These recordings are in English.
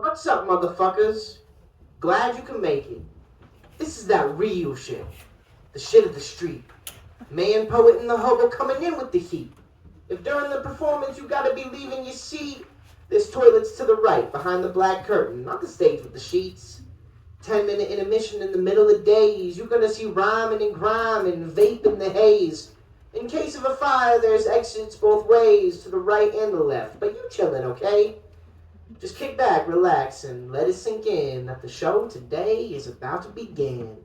What's up, motherfuckers? Glad you can make it. This is that real shit. The shit of the street. Man, poet, and the hobo coming in with the heat. If during the performance you gotta be leaving your seat, there's toilets to the right, behind the black curtain, not the stage with the sheets. 10-minute intermission in the middle of days, you're gonna see rhyming and grime and vape in the haze. In case of a fire, there's exits both ways, to the right and the left, but you chillin', okay? Just kick back, relax, and let it sink in that the show today is about to begin.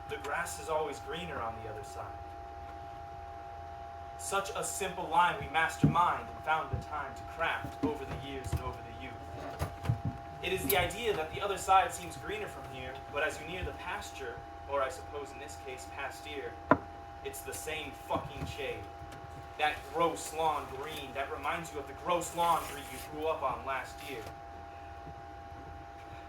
The grass is always greener on the other side. Such a simple line we mastermind and found the time to craft over the years and over the youth. It is the idea that the other side seems greener from here, but as you near the pasture, or I suppose in this case pasture, it's the same fucking shade. That gross lawn green that reminds you of the gross laundry you grew up on last year.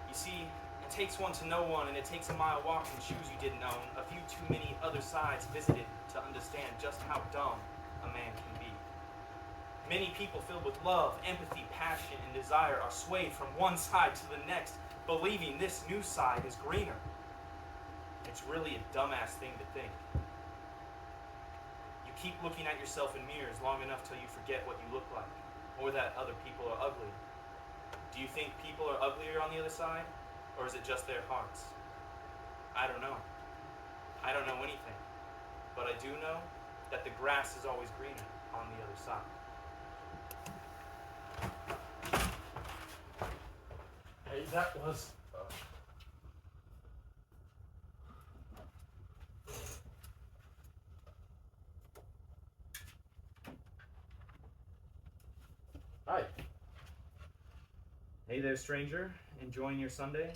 You see, it takes one to know one, and it takes a mile walk in shoes you didn't own, a few too many other sides visited to understand just how dumb a man can be. Many people filled with love, empathy, passion, and desire are swayed from one side to the next, believing this new side is greener. It's really a dumbass thing to think. You keep looking at yourself in mirrors long enough till you forget what you look like, or that other people are ugly. Do you think people are uglier on the other side? Or is it just their hearts? I don't know. I don't know anything. But I do know that the grass is always greener on the other side. Hey, that was... Hi. Hey there, stranger. Enjoying your Sunday?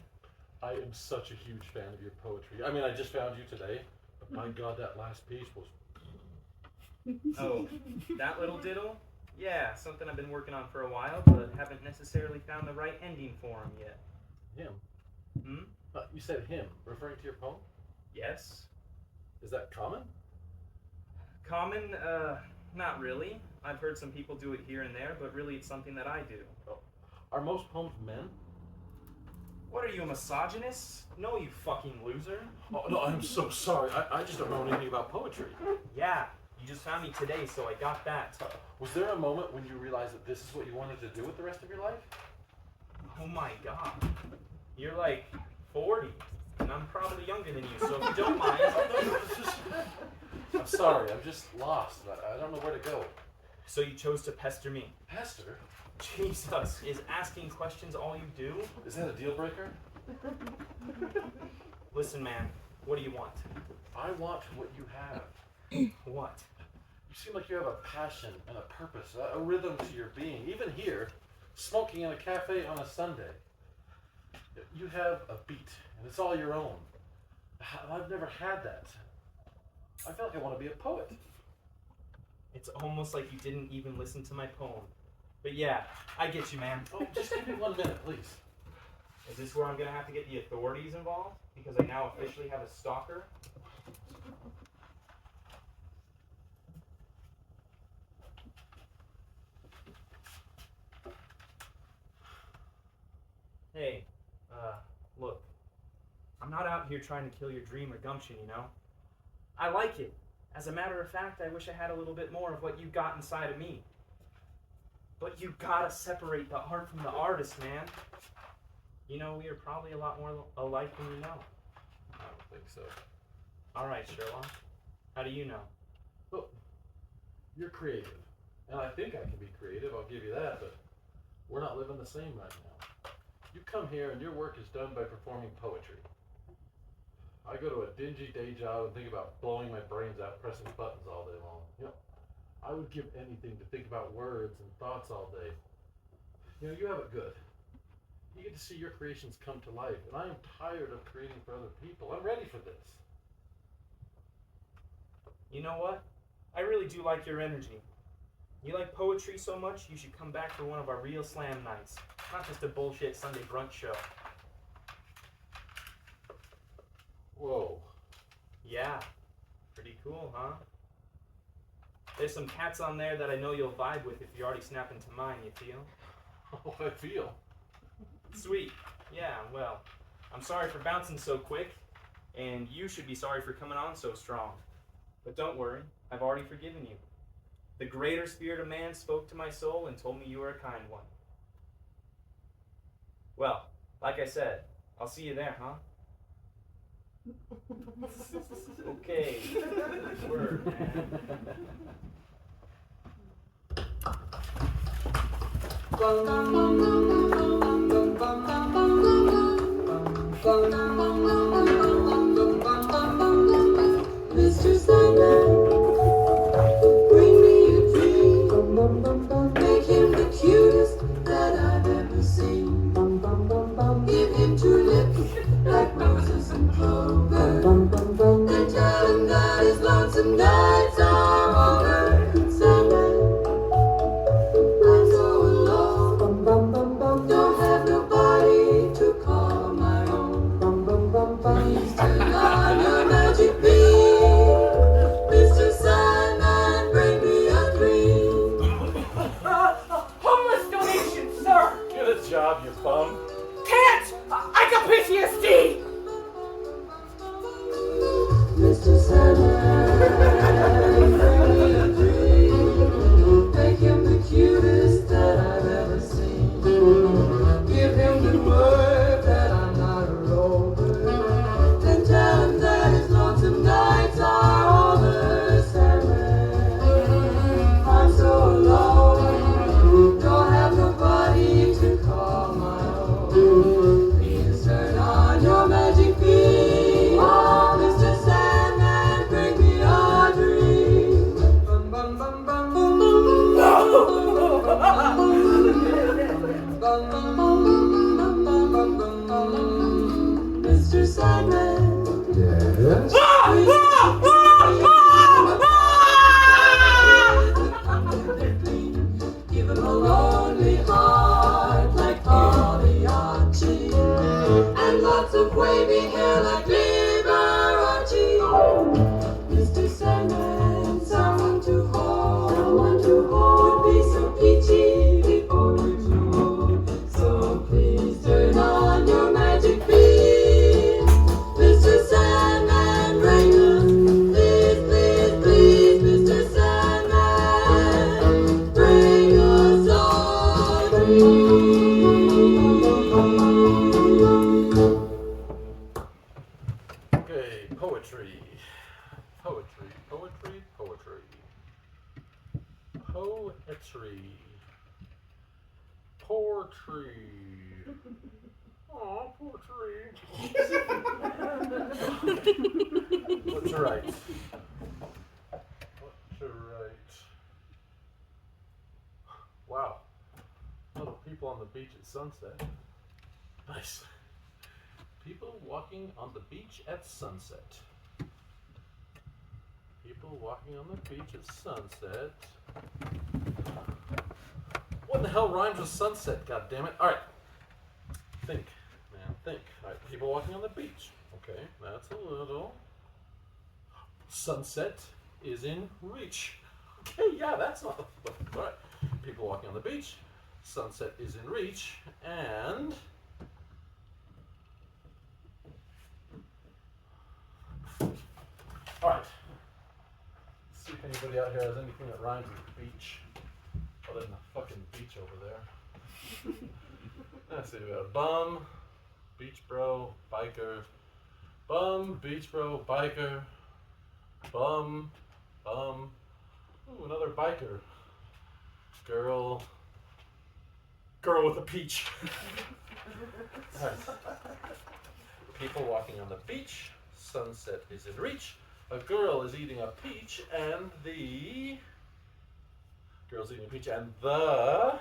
I am such a huge fan of your poetry. I mean, I just found you today, but my God, that last piece was... Oh, that little diddle? Yeah, something I've been working on for a while, but haven't necessarily found the right ending for him yet. Him? Hmm? You said him, referring to your poem? Yes? Is that common? Common? Not really. I've heard some people do it here and there, but really it's something that I do. Oh. Are most poems men? What are you, a misogynist? No, you fucking loser. Oh, no, I'm so sorry. I just don't know anything about poetry. Yeah, you just found me today, so I got that. Was there a moment when you realized that this is what you wanted to do with the rest of your life? Oh my god. You're like 40, and I'm probably younger than you, so if you don't mind... I'm sorry, I'm just lost. I don't know where to go. So you chose to pester me? Pester? Jesus, is asking questions all you do? Is that a deal breaker? Listen, man, what do you want? I want what you have. What? You seem like you have a passion and a purpose, a rhythm to your being. Even here, smoking in a cafe on a Sunday. You have a beat, and it's all your own. I've never had that. I feel like I want to be a poet. It's almost like you didn't even listen to my poem. But yeah, I get you, man. Oh, just give me 1 minute, please. Is this where I'm going to have to get the authorities involved? Because I now officially have a stalker? Hey, look. I'm not out here trying to kill your dream or gumption, you know? I like it. As a matter of fact, I wish I had a little bit more of what you got inside of me. But you gotta separate the art from the artist, man. You know, we are probably a lot more alike than you know. I don't think so. Alright, Sherlock. How do you know? Well, you're creative. And I think I can be creative, I'll give you that, but we're not living the same right now. You come here and your work is done by performing poetry. I go to a dingy day job and think about blowing my brains out pressing buttons all day long. You know, I would give anything to think about words and thoughts all day. You know, you have it good. You get to see your creations come to life, and I am tired of creating for other people. I'm ready for this. You know what? I really do like your energy. You like poetry so much, you should come back for one of our real slam nights. Not just a bullshit Sunday brunch show. Whoa. Yeah, pretty cool, huh? There's some cats on there that I know you'll vibe with if you already snap into mine, you feel? Oh, I feel. Sweet. Yeah, well, I'm sorry for bouncing so quick, and you should be sorry for coming on so strong. But don't worry, I've already forgiven you. The greater spirit of man spoke to my soul and told me you were a kind one. Well, like I said, I'll see you there, huh? Okay. Word, man. Mr. Sandman, bring me a dream. Make him the cutest that I've ever seen. Give him two lips like roses and clover. Then tell him that his lonesome nights are over. Sandman, I'm so alone. Don't have nobody to call my own. Please turn on your magic beam. Mr. Sandman, bring me a dream. Homeless donation, sir! Get a job, you bum. Can't! I got PTSD! Mr. Sandman, bring me a dream. Make him the cutest that I've ever seen. Give him the word that I'm not a rover. Then tell him that his lonesome nights are over. Sandman, I'm so alone. Don't have nobody to call my own. Please turn on your magic beam. Oh, Mr. Sandman, bring me a dream. Bum, bum, bum, bum, bum, bum, bum. Mr. Sandman. Yes. Give him a lonely heart like Pagliacci, and lots of wavy hair like Liberace. Mr. Sandman, someone to hold, would be so peachy before we're too old. So please turn on your magic beam. Mr. Sandman, bring us, please, please, please, Mr. Sandman, bring us all a dream. Okay, poetry. Poetry, poetry, poetry. Poetry. Poor tree. Aw, poor tree. What to write? What to write? Wow. A lot of people on the beach at sunset. Nice. People walking on the beach at sunset. People walking on the beach at sunset. What the hell rhymes with sunset, goddammit? Alright. Think, man, think. Alright, people walking on the beach. Okay, that's a little. Sunset is in reach. Okay, yeah, that's not. Alright. People walking on the beach. Sunset is in reach. And. Alright. Let's see if anybody out here has anything that rhymes with beach. Other than the fucking beach over there. Let's see, we got bum, beach bro, biker. Bum, beach bro, biker. Bum, bum. Ooh, another biker. Girl with a peach. Alright. People walking on the beach. Sunset is in reach. A girl is eating a peach, and the girl's eating a peach, and the.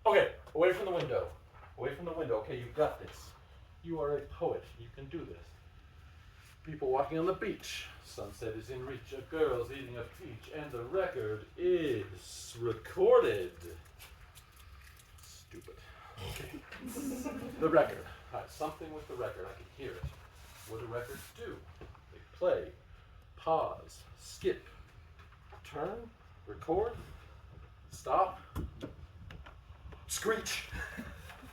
Okay, away from the window. Away from the window. Okay, you've got this. You are a poet. You can do this. People walking on the beach. Sunset is in reach. A girl's eating a peach, and the record is recorded. Stupid. Okay. The record. Alright, something with the record. I can hear it. What do records do? They play, pause, skip, turn, record, stop, screech.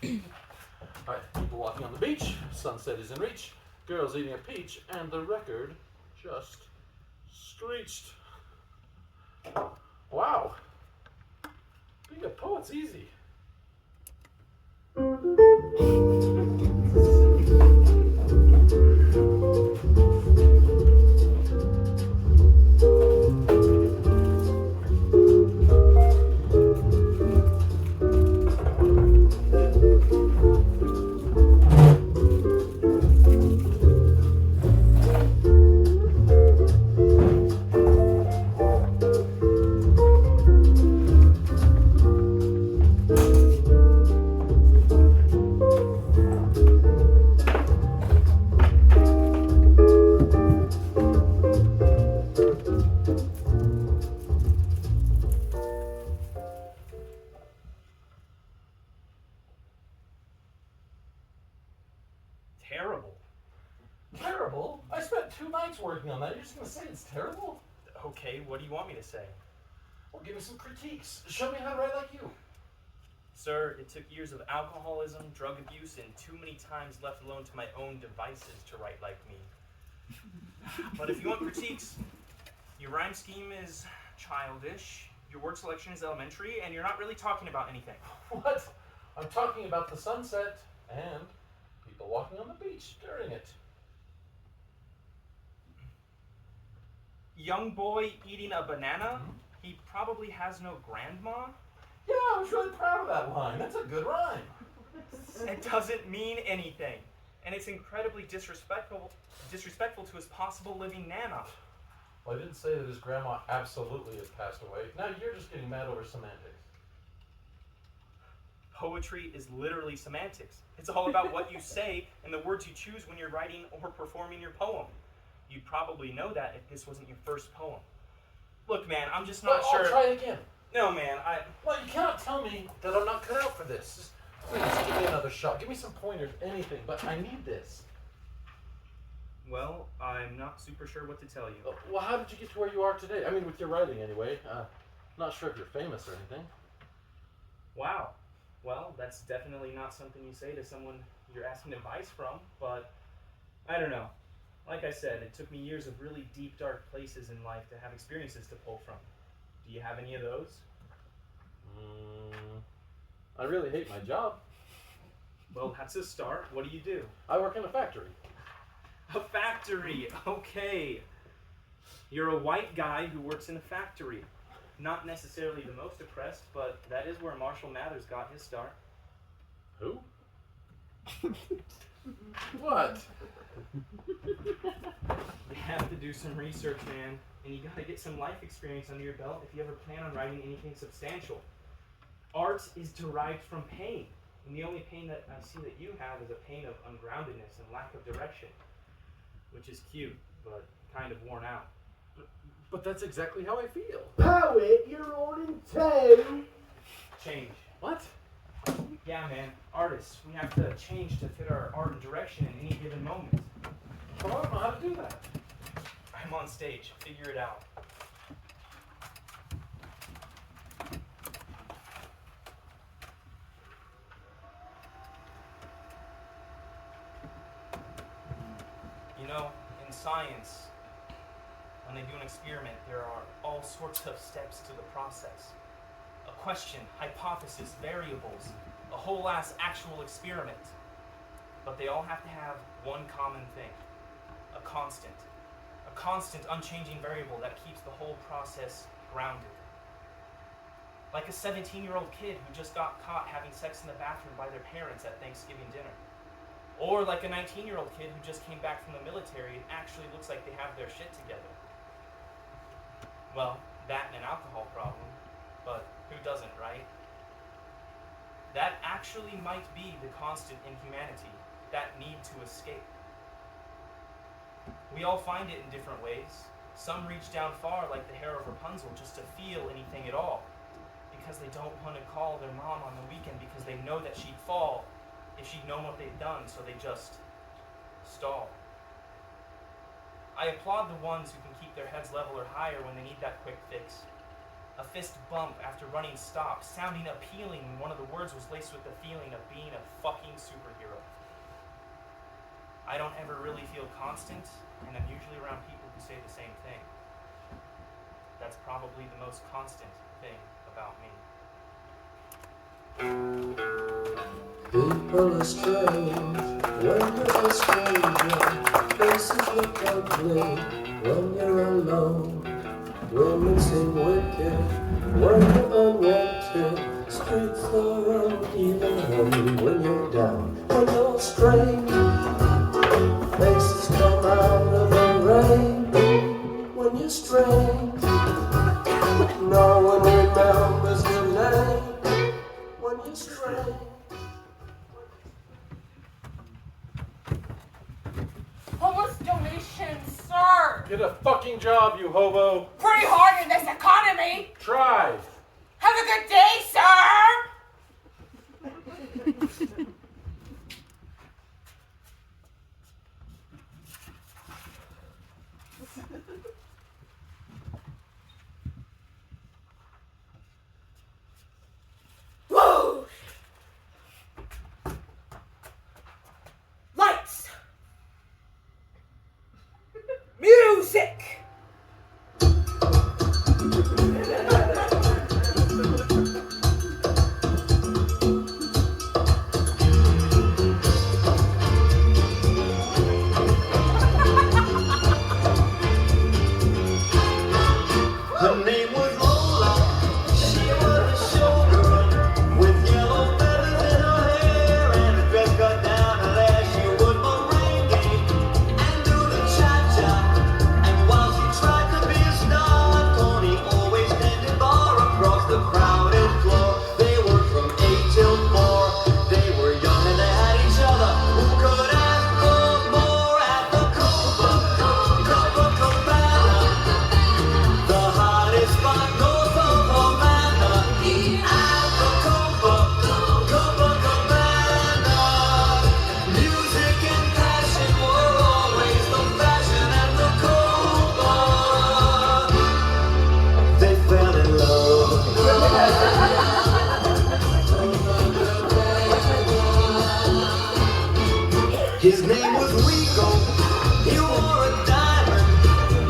Alright, people walking on the beach, sunset is in reach, girls eating a peach, and the record just screeched. Wow. Being a poet's easy. Terrible. Terrible? I spent 2 nights working on that. You're just going to say it's terrible? Okay, what do you want me to say? Well, give me some critiques. Show me how to write like you. Sir, it took years of alcoholism, drug abuse, and too many times left alone to my own devices to write like me. But if you want critiques, your rhyme scheme is childish, your word selection is elementary, and you're not really talking about anything. What? I'm talking about the sunset and people walking on the beach during it. Young boy eating a banana? He probably has no grandma? Yeah, I was really proud of that line. That's a good rhyme. It doesn't mean anything. And it's incredibly disrespectful to his possible living nana. Well, I didn't say that his grandma absolutely has passed away. Now you're just getting mad over semantics. Poetry is literally semantics. It's all about what you say and the words you choose when you're writing or performing your poem. You'd probably know that if this wasn't your first poem. Look, man, I'm just not sure. I'll try it again. No, man, Well, you cannot tell me that I'm not cut out for this. Just please give me another shot. Give me some pointers, anything, but I need this. Well, I'm not super sure what to tell you. Well, how did you get to where you are today? I mean, with your writing anyway. Not sure if you're famous or anything. Wow. Well, that's definitely not something you say to someone you're asking advice from, but I don't know. Like I said, it took me years of really deep, dark places in life to have experiences to pull from. Do you have any of those? I really hate my job. Well, that's a start. What do you do? I work in a factory. A factory, okay. You're a white guy who works in a factory. Not necessarily the most oppressed, but that is where Marshall Mathers got his start. Who? What? You have to do some research, man, and you gotta get some life experience under your belt if you ever plan on writing anything substantial. Art is derived from pain, and the only pain that I see that you have is a pain of ungroundedness and lack of direction, which is cute, but kind of worn out. But that's exactly how I feel. Poet, you're on in tow. Change. What? Yeah, man, artists, we have to change to fit our art and direction in any given moment. Well, I don't know how to do that. I'm on stage, figure it out. You know, in science, when they do an experiment, there are all sorts of steps to the process. A question, hypothesis, variables, a whole ass actual experiment. But they all have to have one common thing, a constant unchanging variable that keeps the whole process grounded. Like a 17-year-old kid who just got caught having sex in the bathroom by their parents at Thanksgiving dinner. Or like a 19-year-old kid who just came back from the military and actually looks like they have their shit together. Well, that and an alcohol problem, but who doesn't, right? That actually might be the constant in humanity, that need to escape. We all find it in different ways. Some reach down far like the hair of Rapunzel just to feel anything at all, because they don't want to call their mom on the weekend because they know that she'd fall if she'd known what they'd done, so they just stall. I applaud the ones who can keep their heads level or higher when they need that quick fix. A fist bump after running stopped, sounding appealing when one of the words was laced with the feeling of being a fucking superhero. I don't ever really feel constant, and I'm usually around people who say the same thing. That's probably the most constant thing about me. People are strange when you're a stranger. Faces look ugly when you're alone. Women seem wicked when you're unwanted. Streets are uneven when you're down. When you're strange, faces come out of the rain. When you're strange, no one remembers your name. When you're strange. Homeless donations, sir! Get a fucking job, you hobo! Pretty hard in this economy! Try! Have a good day, sir! Whoa! Lights! Music! Her name was Lola. She was a showgirl with yellow feathers in her hair and a dress cut down her there. She would merengue and do the cha-cha. And while she tried to be a star, Tony always handed bar across the crowded floor. They worked from 8 till 4. They were young and they had each other. Who could ask for more at the Copacabana? The hottest spot north of Havana. At the Copacabana. Music and passion were always the fashion at the Copa. They fell in love. His name was Rico. He wore a diamond.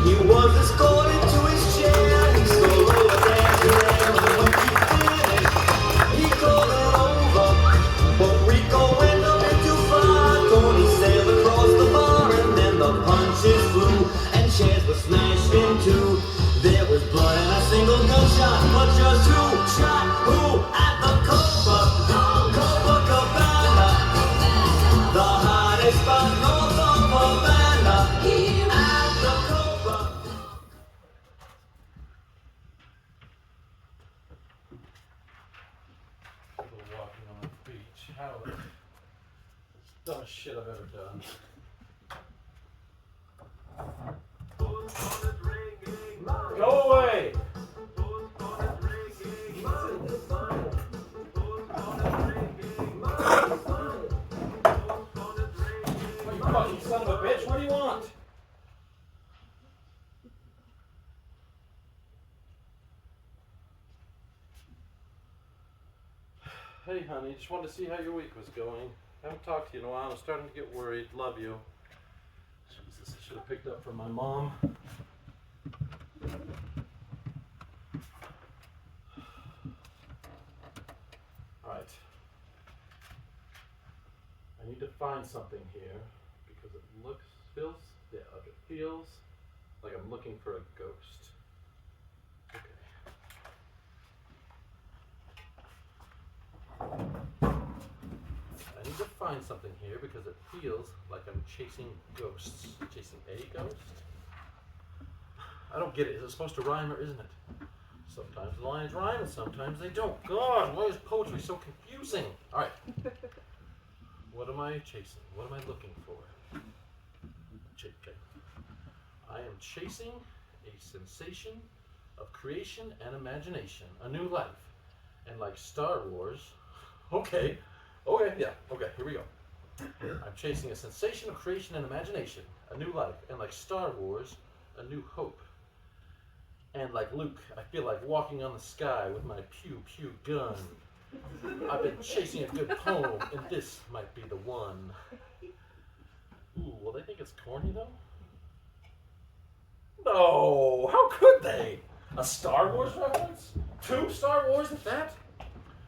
He was escorted to his chair. He stole all the dancer and when she finished, he called her over. But Rico went a bit too far. Tony sailed across the bar and then the punches flew and chairs were smashed in two. There was blood and a single gunshot, but just who shot who at the Copacabana? The hottest spot north of Havana. At the Copa. People walking on the beach. How the dumbest shit I've ever done. Go away! Oh, you fucking son of a bitch, what do you want? Hey honey, just wanted to see how your week was going. Haven't talked to you in a while, I'm starting to get worried. Love you. Jesus, I should have picked up from my mom. Alright. I need to find something here because it feels like I'm looking for a ghost. Okay. I need to find something here because it feels like I'm chasing ghosts. Chasing a ghost? I don't get it. Is it supposed to rhyme or isn't it? Sometimes the lines rhyme and sometimes they don't. God, why is poetry so confusing? Alright. What am I chasing? What am I looking for? I am chasing a sensation of creation and imagination. A new life. And like Star Wars. Okay, yeah, okay, here we go. I'm chasing a sensation of creation and imagination, a new life, and like Star Wars, a new hope. And like Luke, I feel like walking on the sky with my pew-pew gun. I've been chasing a good poem, and this might be the one. Ooh, will they think it's corny, though? No, how could they? A Star Wars reference? 2 Star Wars at that?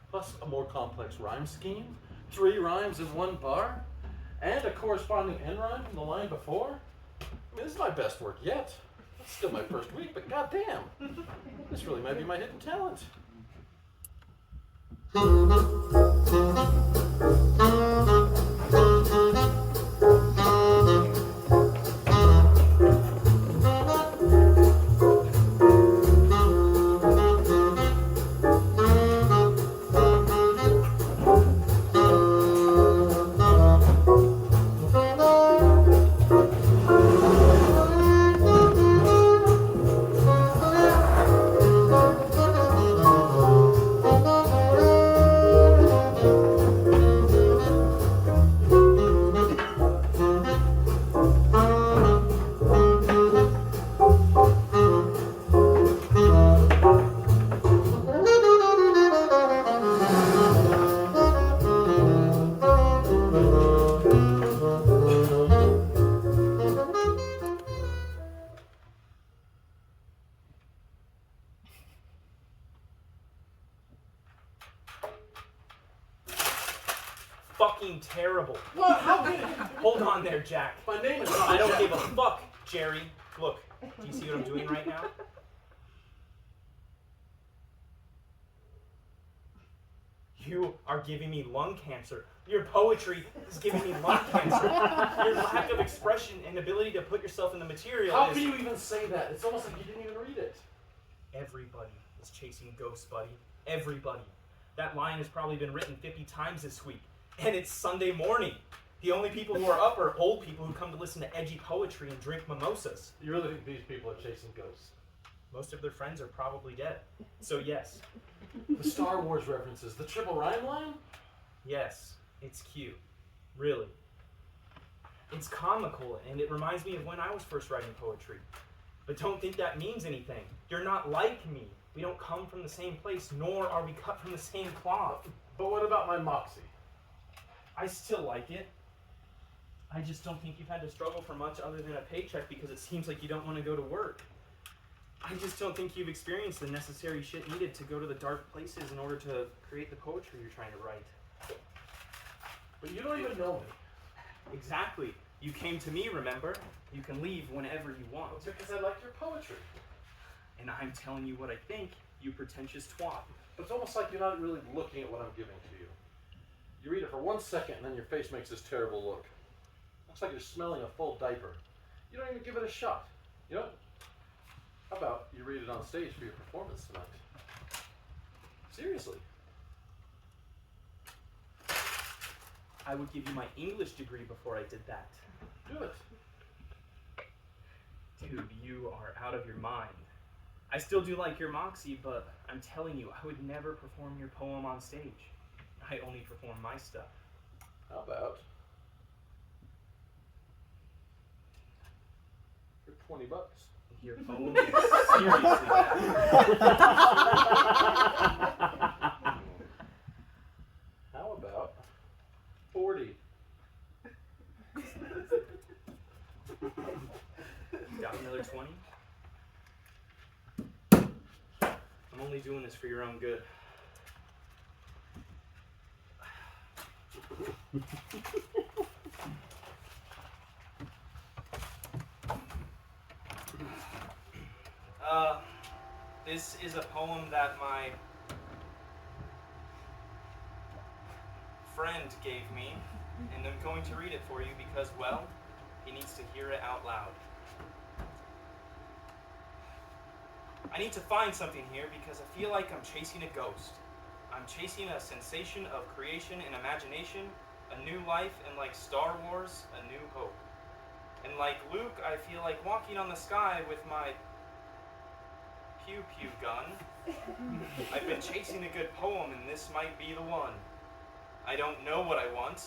Plus a more complex rhyme scheme? 3 rhymes in 1 bar? And a corresponding end rhyme from the line before? I mean, this is my best work yet. It's still my first week, but goddamn, this really might be my hidden talent. Fucking terrible. What? How did it? Hold on there, Jack. My name is not I don't Jack. give a fuck, Jerry. Look, do you see what I'm doing right now? You are giving me lung cancer. Your poetry is giving me lung cancer. Your lack of expression and ability to put yourself in the material How is... can you even say that? It's almost like you didn't even read it. Everybody is chasing ghosts, buddy. Everybody. That line has probably been written 50 times this week. And it's Sunday morning. The only people who are up are old people who come to listen to edgy poetry and drink mimosas. You really think these people are chasing ghosts? Most of their friends are probably dead. So yes. The Star Wars references, the triple rhyme line? Yes, it's cute. Really. It's comical, and it reminds me of when I was first writing poetry. But don't think that means anything. You're not like me. We don't come from the same place, nor are we cut from the same cloth. But what about my moxie? I still like it. I just don't think you've had to struggle for much other than a paycheck because it seems like you don't want to go to work. I just don't think you've experienced the necessary shit needed to go to the dark places in order to create the poetry you're trying to write. But you don't even know me. Exactly. You came to me, remember? You can leave whenever you want. It's because I like your poetry. And I'm telling you what I think, you pretentious twat. But it's almost like you're not really looking at what I'm giving to you. You read it for 1 second and then your face makes this terrible look. Looks like you're smelling a full diaper. You don't even give it a shot. You know? How about you read it on stage for your performance tonight? Seriously. I would give you my English degree before I did that. Do it. Dude, you are out of your mind. I still do like your moxie, but I'm telling you, I would never perform your poem on stage. I only perform my stuff. How about for $20? Your poem is seriously bad. How about 40? Got another 20? I'm only doing this for your own good. This is a poem that my friend gave me, and I'm going to read it for you because, well, he needs to hear it out loud. I need to find something here because I feel like I'm chasing a ghost. I'm chasing a sensation of creation and imagination, a new life, and like Star Wars, a new hope. And like Luke, I feel like walking on the sky with my pew-pew gun. I've been chasing a good poem, and this might be the one. I don't know what I want.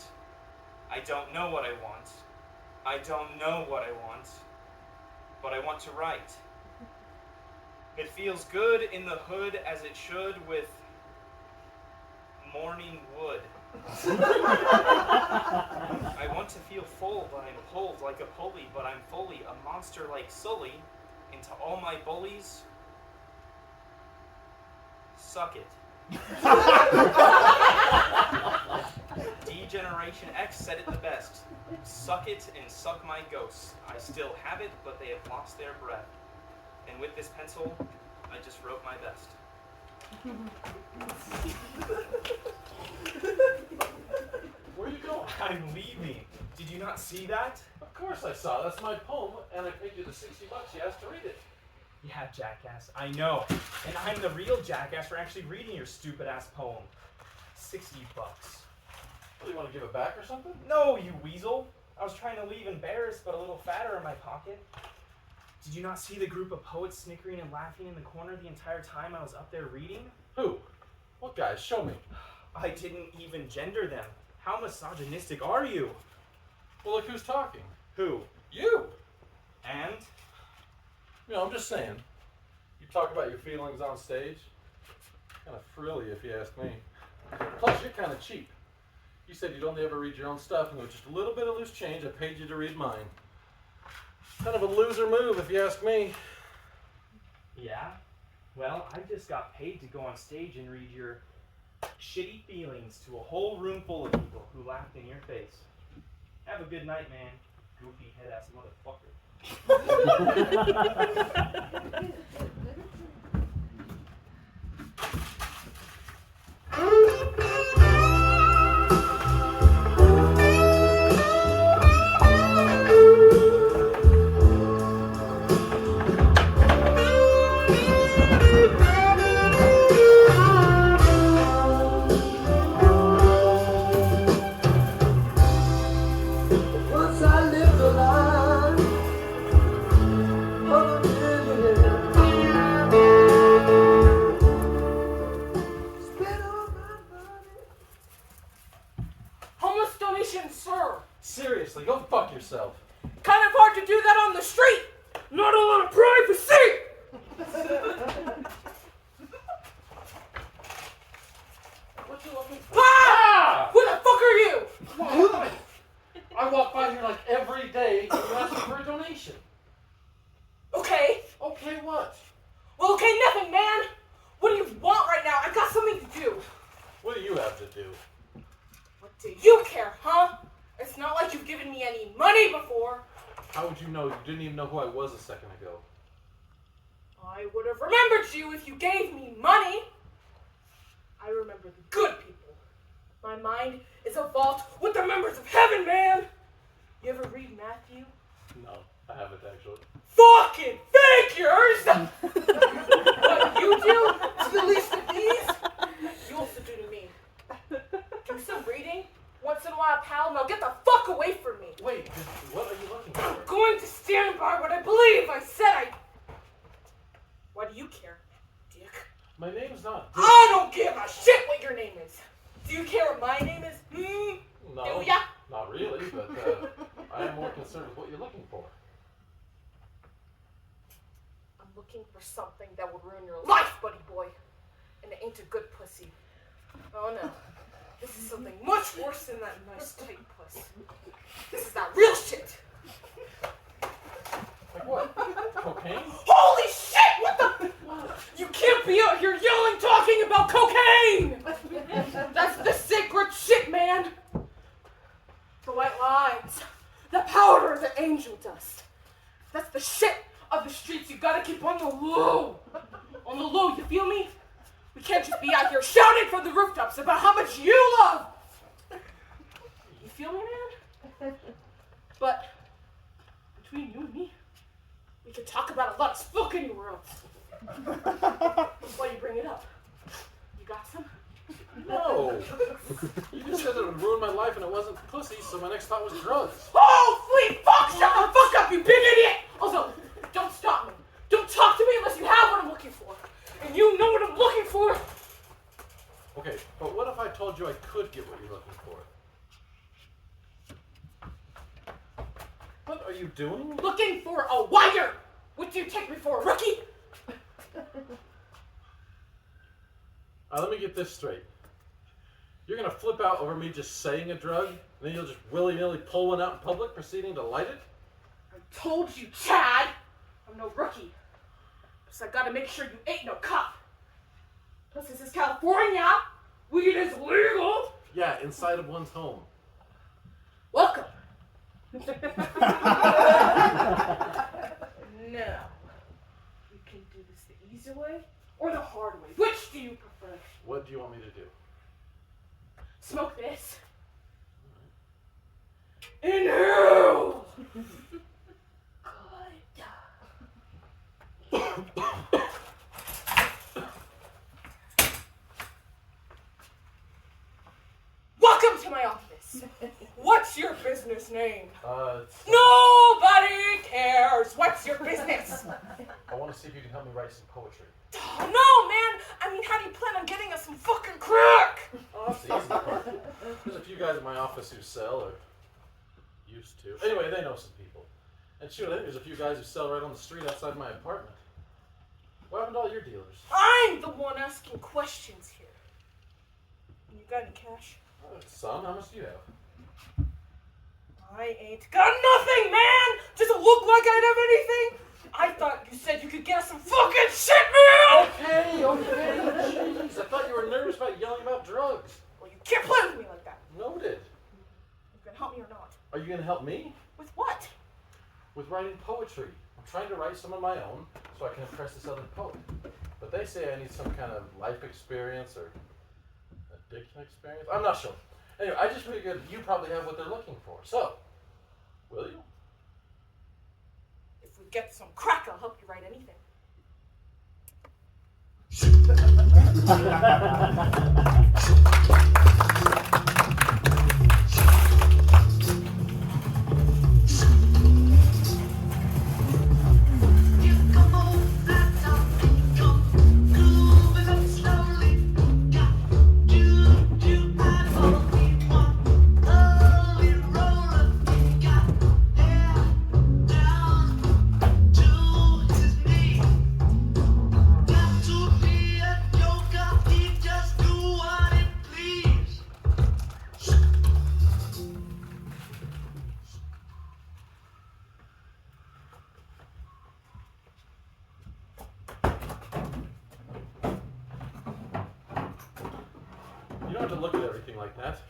I don't know what I want. I don't know what I want. But I want to write. It feels good in the hood as it should with morning wood. I want to feel full, but I'm pulled like a pulley, but I'm fully a monster like Sully into all my bullies. Suck it. D-Generation X said it the best. Suck it and suck my ghosts. I still have it, but they have lost their breath. And with this pencil, I just wrote my best. Where are you going? I'm leaving. Did you not see that? Of course I saw. That's my poem, and I paid you the $60 you asked to read it. Yeah, jackass. I know. And I'm the real jackass for actually reading your stupid-ass poem. $60. What, do you want to give it back or something? No, you weasel. I was trying to leave embarrassed, but a little fatter in my pocket. Did you not see the group of poets snickering and laughing in the corner the entire time I was up there reading? Who? What guys? Show me. I didn't even gender them. How misogynistic are you? Well, look who's talking. Who? You! And? You know, I'm just saying. You talk about your feelings on stage. Kind of frilly, if you ask me. Plus, you're kind of cheap. You said you'd only ever read your own stuff, and with just a little bit of loose change, I paid you to read mine. Kind of a loser move, if you ask me. Yeah? Well, I just got paid to go on stage and read your shitty feelings to a whole room full of people who laughed in your face. Have a good night, man. Goofy head-ass motherfucker. Once I lived a life of a millionaire. Spent all my money. Homeless donation, sir. Seriously, go fuck yourself. Kind of hard to do that on the street. Not a lot of privacy. What you looking for? Ah! Who the fuck are you? Who the... I walk by here like every day and you ask me for a donation. Okay. Okay, what? Well, okay, nothing, man. What do you want right now? I got something to do. What do you have to do? What do you care, huh? It's not like you've given me any money before. How would you know? You didn't even know who I was a second ago. I would have remembered you if you gave me money. I remember the good people. My mind is a vault with the members of heaven, man. You ever read Matthew? No, I haven't actually. Fucking figures! What you do to the least of these, you also do to me. Do some reading once in a while, pal. Now get the fuck away from me. Wait, what are you looking for? I'm going to stand by what I believe I said I... Why do you care, dick? My name's not. I don't give a shit what your name is. Do you care what my name is? No, Do ya? not really, but I am more concerned with what you're looking for. I'm looking for something that would ruin your life, buddy boy. And it ain't a good pussy. Oh no. This is something much worse than that nice tight puss. This is that real shit. Like what? Cocaine? Holy shit! What the? You can't be out here yelling, talking about cocaine! That's the sacred shit, man! The white lines, the powder, the angel dust. That's the shit of the streets you gotta keep on the low. On the low, you feel me? We can't just be out here shouting from the rooftops about how much you love! You feel me, man? But between you and me, we can talk about a lot of smoke anywhere else. Why you bring it up? You got some? No. You just said it would ruin my life and it wasn't pussy, so my next thought was drugs. Holy fuck! Shut the fuck up, you big idiot! Also, don't stop me. Don't talk to me unless you have what I'm looking for. And you know what I'm looking for. Okay, but what if I told you I could get what you're looking for? doing? Looking for a wire! What do you take me for, a rookie? Let me get this straight. You're gonna flip out over me just saying a drug, and then you'll just willy-nilly pull one out in public, proceeding to light it? I told you, Chad! I'm no rookie. Plus, I gotta make sure you ain't no cop. Plus, this is California. Weed is legal. Yeah, inside of one's home. Welcome. No. We can do this the easy way or the hard way. Which do you prefer? What do you want me to do? Smoke this. Inhale. Good. Welcome to my office. What's your business name? Nobody cares. What's your business? I want to see if you can help me write some poetry. Oh, no, man. I mean, how do you plan on getting us some fucking crack? Oh, that's the easy part. There's a few guys in my office who sell, or used to. Anyway, they know some people. And shoot, I think there's a few guys who sell right on the street outside my apartment. What happened to all your dealers? I'm the one asking questions here. You got any cash? Some. How much do you have? I ain't got nothing, man! Does it look like I'd have anything? I thought you said you could get us some fucking shit, man! Okay, jeez. I thought you were nervous about yelling about drugs. Well, you can't play with me like that. Noted. You gonna help me or not? Are you going to help me? With what? With writing poetry. I'm trying to write some of my own so I can impress this other poet. But they say I need some kind of life experience or addiction experience. I'm not sure. Anyway, I just figured you probably have what they're looking for. So, will you? If we get some crack, I'll help you write anything. You don't have to look at everything like that.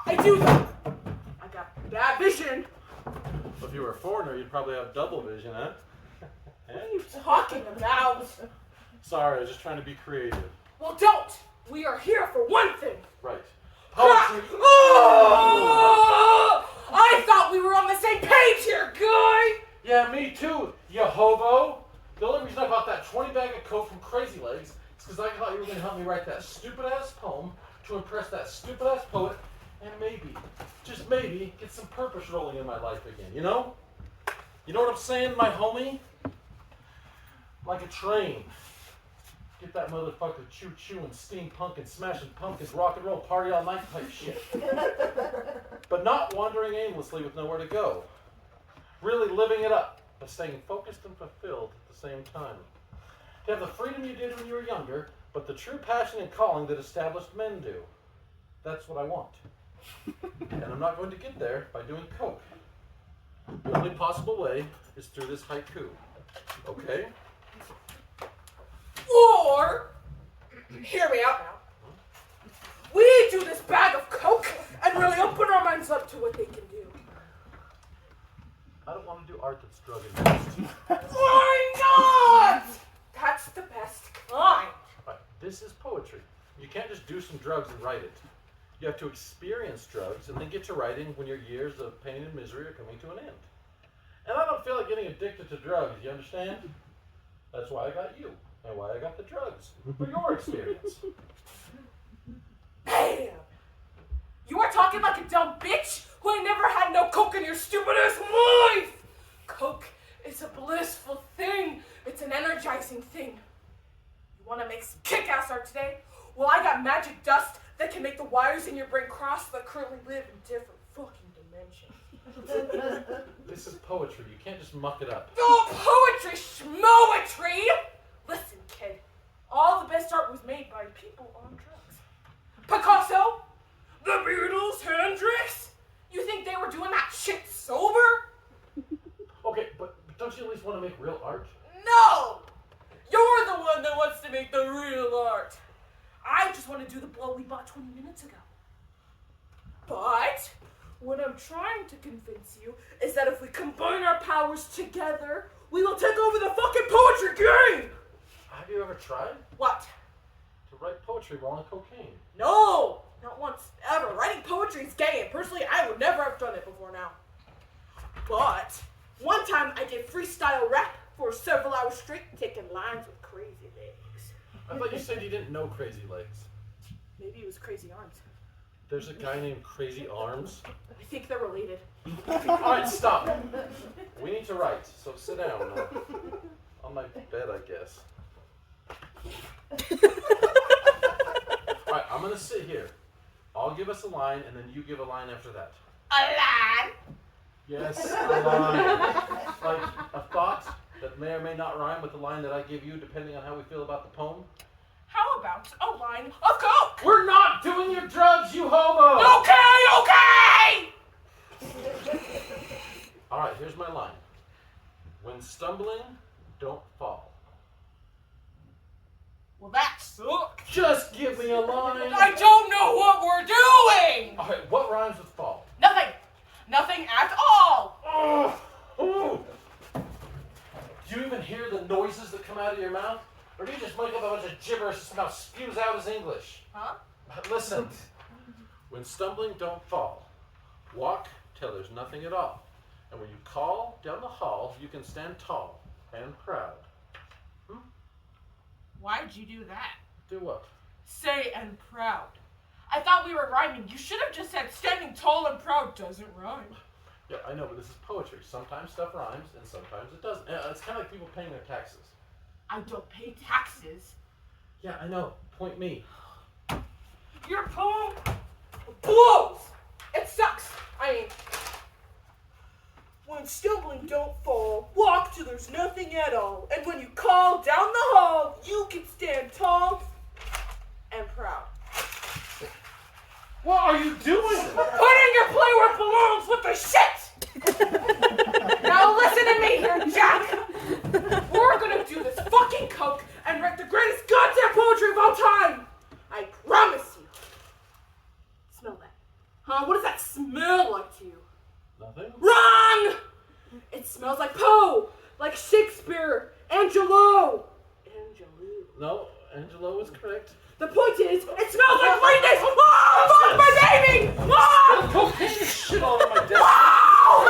I do though. I got bad vision. If you were a foreigner, you'd probably have double vision, huh? What are you talking about? Sorry, I was just trying to be creative. Well, don't. We are here for one thing. Right. Crack. Poetry. Oh! I thought we were on the same page here, guy. Yeah, me too, you hobo. The only reason I bought that 20 bag of coke from Crazy Legs is because I thought you were going to help me write that stupid-ass poem to impress that stupid-ass poet and maybe, just maybe, get some purpose rolling in my life again, you know? You know what I'm saying, my homie? Like a train. Get that motherfucker choo-choo and steampunk and smashing pumpkins, rock and roll, party all night type shit. But not wandering aimlessly with nowhere to go. Really living it up, but staying focused and fulfilled at the same time. To have the freedom you did when you were younger, but the true passion and calling that established men do. That's what I want. And I'm not going to get there by doing coke. The only possible way is through this haiku. Okay? Or, hear me out now. We do this bag of coke and really open our minds up to what they can do. I don't want to do art that's drug induced. Why not? That's the best kind. Right, this is poetry. You can't just do some drugs and write it. You have to experience drugs and then get to writing when your years of pain and misery are coming to an end. And I don't feel like getting addicted to drugs, you understand? That's why I got you, and why I got the drugs, for your experience. Damn! You are talking like a dumb bitch who ain't never had no coke in your stupid ass life! Coke is a blissful thing. It's an energizing thing. You wanna make some kick-ass art today? Well, I got magic dust that can make the wires in your brain cross that currently live in different fucking dimensions. This is poetry. You can't just muck it up. Oh, poetry, schmoetry! Listen, kid. All the best art was made by people on drugs. Picasso? The Beatles? Hendrix? You think they were doing that shit sober? Okay, but don't you at least want to make real art? No! You're the one that wants to make the real art. I just want to do the blow we bought 20 minutes ago. But what I'm trying to convince you is that if we combine our powers together, we will take over the fucking poetry game! Have you ever tried What? to write poetry while on cocaine? No! Not once, ever. Writing poetry is gay, and personally, I would never have done it before now. But one time I did freestyle rap for several hours straight, taking lines with crazy legs. I thought you said you didn't know Crazy Legs. Maybe it was crazy arms. There's a guy named Crazy Arms. I think they're related. Alright, stop. We need to write, so sit down. On my bed, I guess. Alright, I'm gonna sit here. I'll give us a line, and then you give a line after that. A line? Yes, a line. Like a thought that may or may not rhyme with the line that I give you, depending on how we feel about the poem. How about a line of coke? We're not doing your drugs, you hobo! Okay! Alright, here's my line. When stumbling, don't fall. Well, that sucks. Just give me a line! I don't know what we're doing! Alright, what rhymes with fall? Nothing. Nothing at all. Oh, oh. Do you even hear the noises that come out of your mouth? Or do you just make up a bunch of gibberish that somehow spews out as English? Huh? Listen. When stumbling, don't fall. Walk till there's nothing at all. And when you call down the hall, you can stand tall and proud. Why'd you do that? Do what? Say and proud. I thought we were rhyming. You should have just said standing tall and proud doesn't rhyme. Yeah, I know, but this is poetry. Sometimes stuff rhymes, and sometimes it doesn't. It's kind of like people paying their taxes. I don't pay taxes. Yeah, I know. Point me. Your poem blows. It sucks. I mean, when stumbling, don't fall. Walk till there's nothing at all. And when you call down the hall, you can stand tall and proud. What are you doing? Putting your play where it belongs with the shit! Now listen to me here, Jack! We're gonna do this fucking coke and write the greatest goddamn poetry of all time! I promise you. Smell that. Huh? What does that smell like to you? Nothing. Wrong! It smells like Poe, like Shakespeare, Angelo. No, Angelo was correct. The point is, it smells like greatness! Oh, fuck my baby! Oh! Cocaine shit all over my desk. Oh!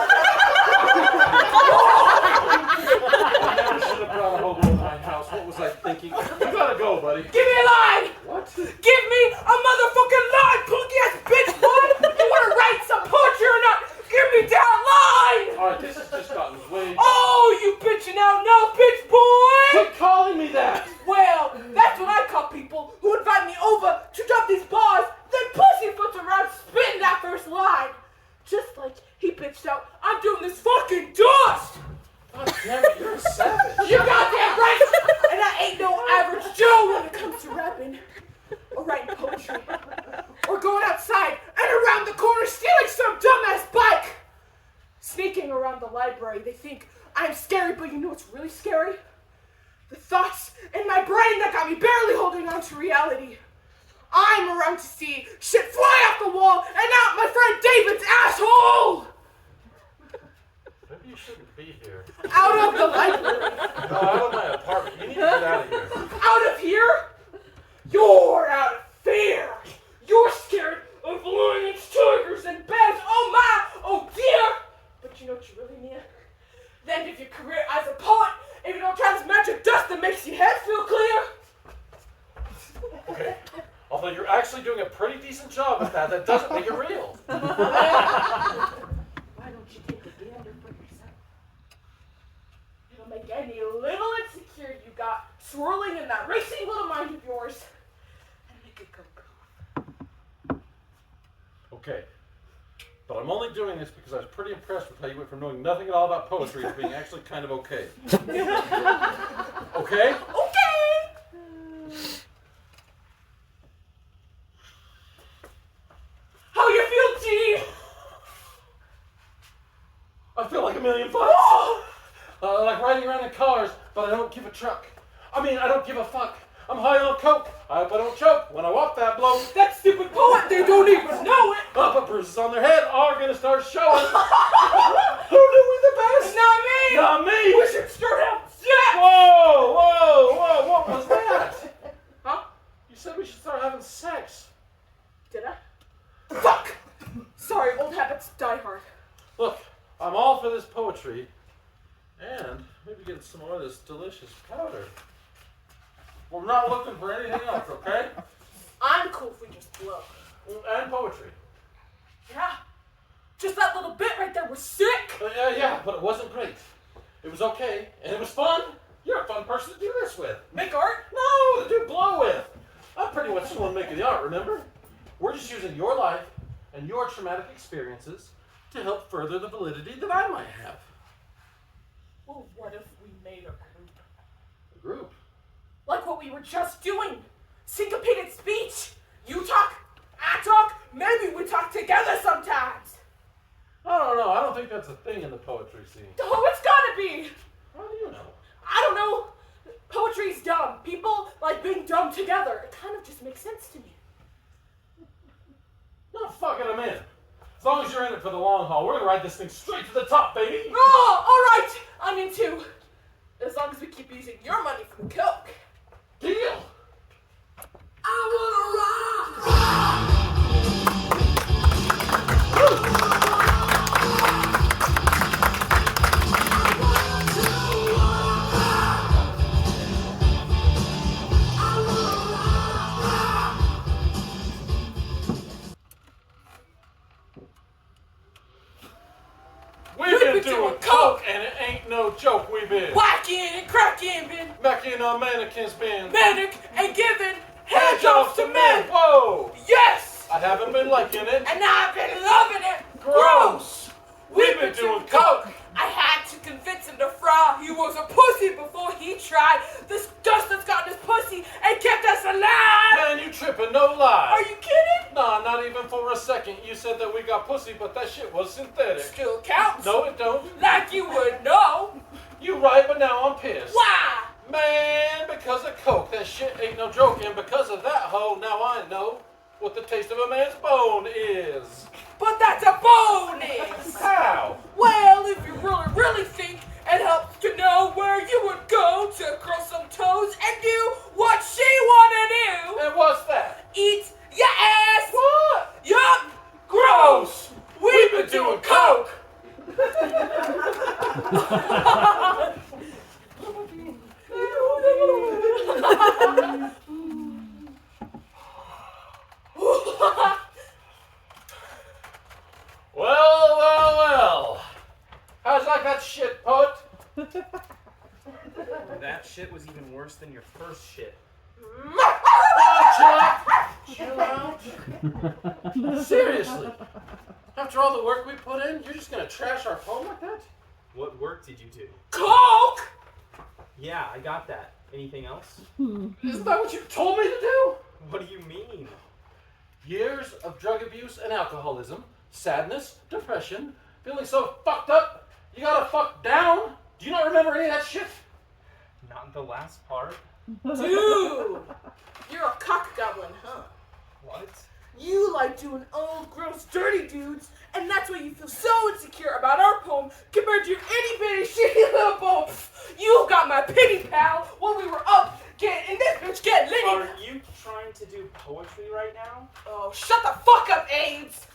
I never should have brought a hobo to my house. What was I thinking? You gotta go, buddy. Give me a line! What? Give me a motherfucking line, punky ass bitch boy! You wanna write some poetry or not? Give me that line! Alright, this has just gotten way... Oh, you bitching out now, bitch boy! Quit calling me that! Well, that's what I call people who invite me over to drop these bars, then pussyfoots around spitting that first line. Just like he bitched out, I'm doing this fucking dust! God damn it, you're a savage. You goddamn right! And I ain't no average Joe when it comes to rapping, or writing poetry, or going outside and around the corner stealing some dumbass bike! Sneaking around the library, they think I'm scary, but you know what's really scary? The thoughts in my brain that got me barely holding on to reality. I'm around to see shit fly off the wall and out my friend David's asshole! Maybe you shouldn't be here. Out of the library. No, out of my apartment. You need to get out of here. Out of here? You're out of fear. You're scared of lions, tigers, and bears. Oh my, oh dear. But you know what you really need? The end of your career as a poet, if you don't try this magic dust that makes your head feel clear. Okay. Although you're actually doing a pretty decent job with that, that doesn't make it real. Why don't you take a gander for yourself? It'll make any little insecurity you got swirling in that racing little mind of yours and make it go poof. Okay. But I'm only doing this because I was pretty impressed with how you went from knowing nothing at all about poetry to being actually kind of okay. Okay? Okay! How you feel, G? I feel like $1 million bucks. Like riding around in cars, but I don't give a truck. I don't give a fuck. I'm high on coke. I hope I don't choke when I walk that bloke. That stupid poet, they don't even know it! But bruises on their head are gonna start showing. Who knew we the best? Not me! Not me! We should start out sex! Whoa, what was that? Huh? You said we should start having sex. Did I? Fuck! Sorry, old habits die hard. Look, I'm all for this poetry. And maybe get some more of this delicious powder. We're not looking for anything else, okay? I'm cool if we just blow. And poetry. Yeah. Just that little bit right there was sick! Yeah, but it wasn't great. It was okay, and it was fun. You're a fun person to do this with. Make art? No, to do blow with. I'm pretty much the one making the art, remember? We're just using your life and your traumatic experiences to help further the validity that I might have. Well, what if we made a group? A group? Like what we were just doing. Syncopated speech. You talk, I talk, maybe we talk together sometimes. I don't know. I don't think that's a thing in the poetry scene. Oh, it's gotta be. How do you know? I don't know. Poetry's dumb. People like being dumb together. It kind of just makes sense to me. No, fuck it, I'm in. As long as you're in it for the long haul, we're gonna ride this thing straight to the top, baby. Oh, all right. I'm in too. As long as we keep using your money for the coke. Deal. I wanna We've been doing coke, and it ain't no joke. We've been whacking and cracking, been macking on mannequins, been manic and giving hand jobs to men. Whoa! Yes! I haven't been liking it. And I've been loving it. Gross! We've been doing coke. I had to convince him to fry. He was a pussy before he tried. This dust that's gotten his pussy and kept us alive. Man, you tripping, no lie. Are you kidding? Nah, not even for a second. You said that we got pussy, but that shit was synthetic. Still counts. No, it don't. Like you would know. You right, but now I'm pissed. Why? Man, because of coke, that shit ain't no joke. And because of that hoe, now I know what the taste of a man's bone is. But that's a bonus. How? Well, if you really think, it helps to know where you would go to cross some toes and do what she wanna do. And what's that? Eat your ass. What? Yup. Gross! We've been doing coke! Well. How's like that shit, poet? That shit was even worse than your first shit. Chill out. Seriously. After all the work we put in, you're just gonna trash our poem like that? What work did you do? Coke. Yeah, I got that. Anything else? Isn't that what you told me to do? What do you mean? Years of drug abuse and alcoholism, sadness, depression, feeling so fucked up, you gotta fuck down. Do you not remember any of that shit? Not the last part. Dude, you're a cock goblin, huh? What? You like doing old, gross, dirty dudes, and that's why you feel so insecure about our poem compared to your itty-bitty, shitty little poem. You got my pity, pal, when we were up getting, and this bitch getting litty. Are you trying to do poetry right now? Oh, shut the fuck up, AIDS!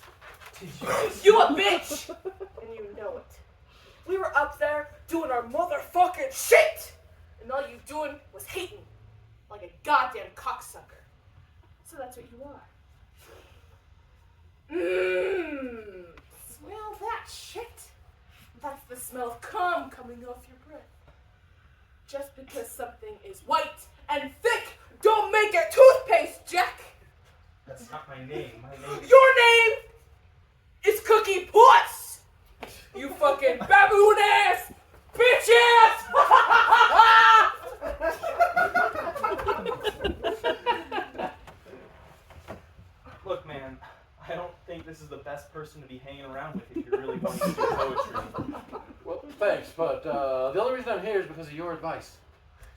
Did you just... You a bitch! And you know it. We were up there doing our motherfucking shit! And all you doing was hating. Like a goddamn cocksucker. So that's what you are. Smell that shit? That's the smell of cum coming off your breath. Just because something is white and thick, don't make it toothpaste, Jack! That's not my name. My name... Your name is Cookie spiky puss! You fucking baboon ass! Bitch ass! Look, man, I don't think this is the best person to be hanging around with if you're really going to do poetry. Well, thanks, but the only reason I'm here is because of your advice.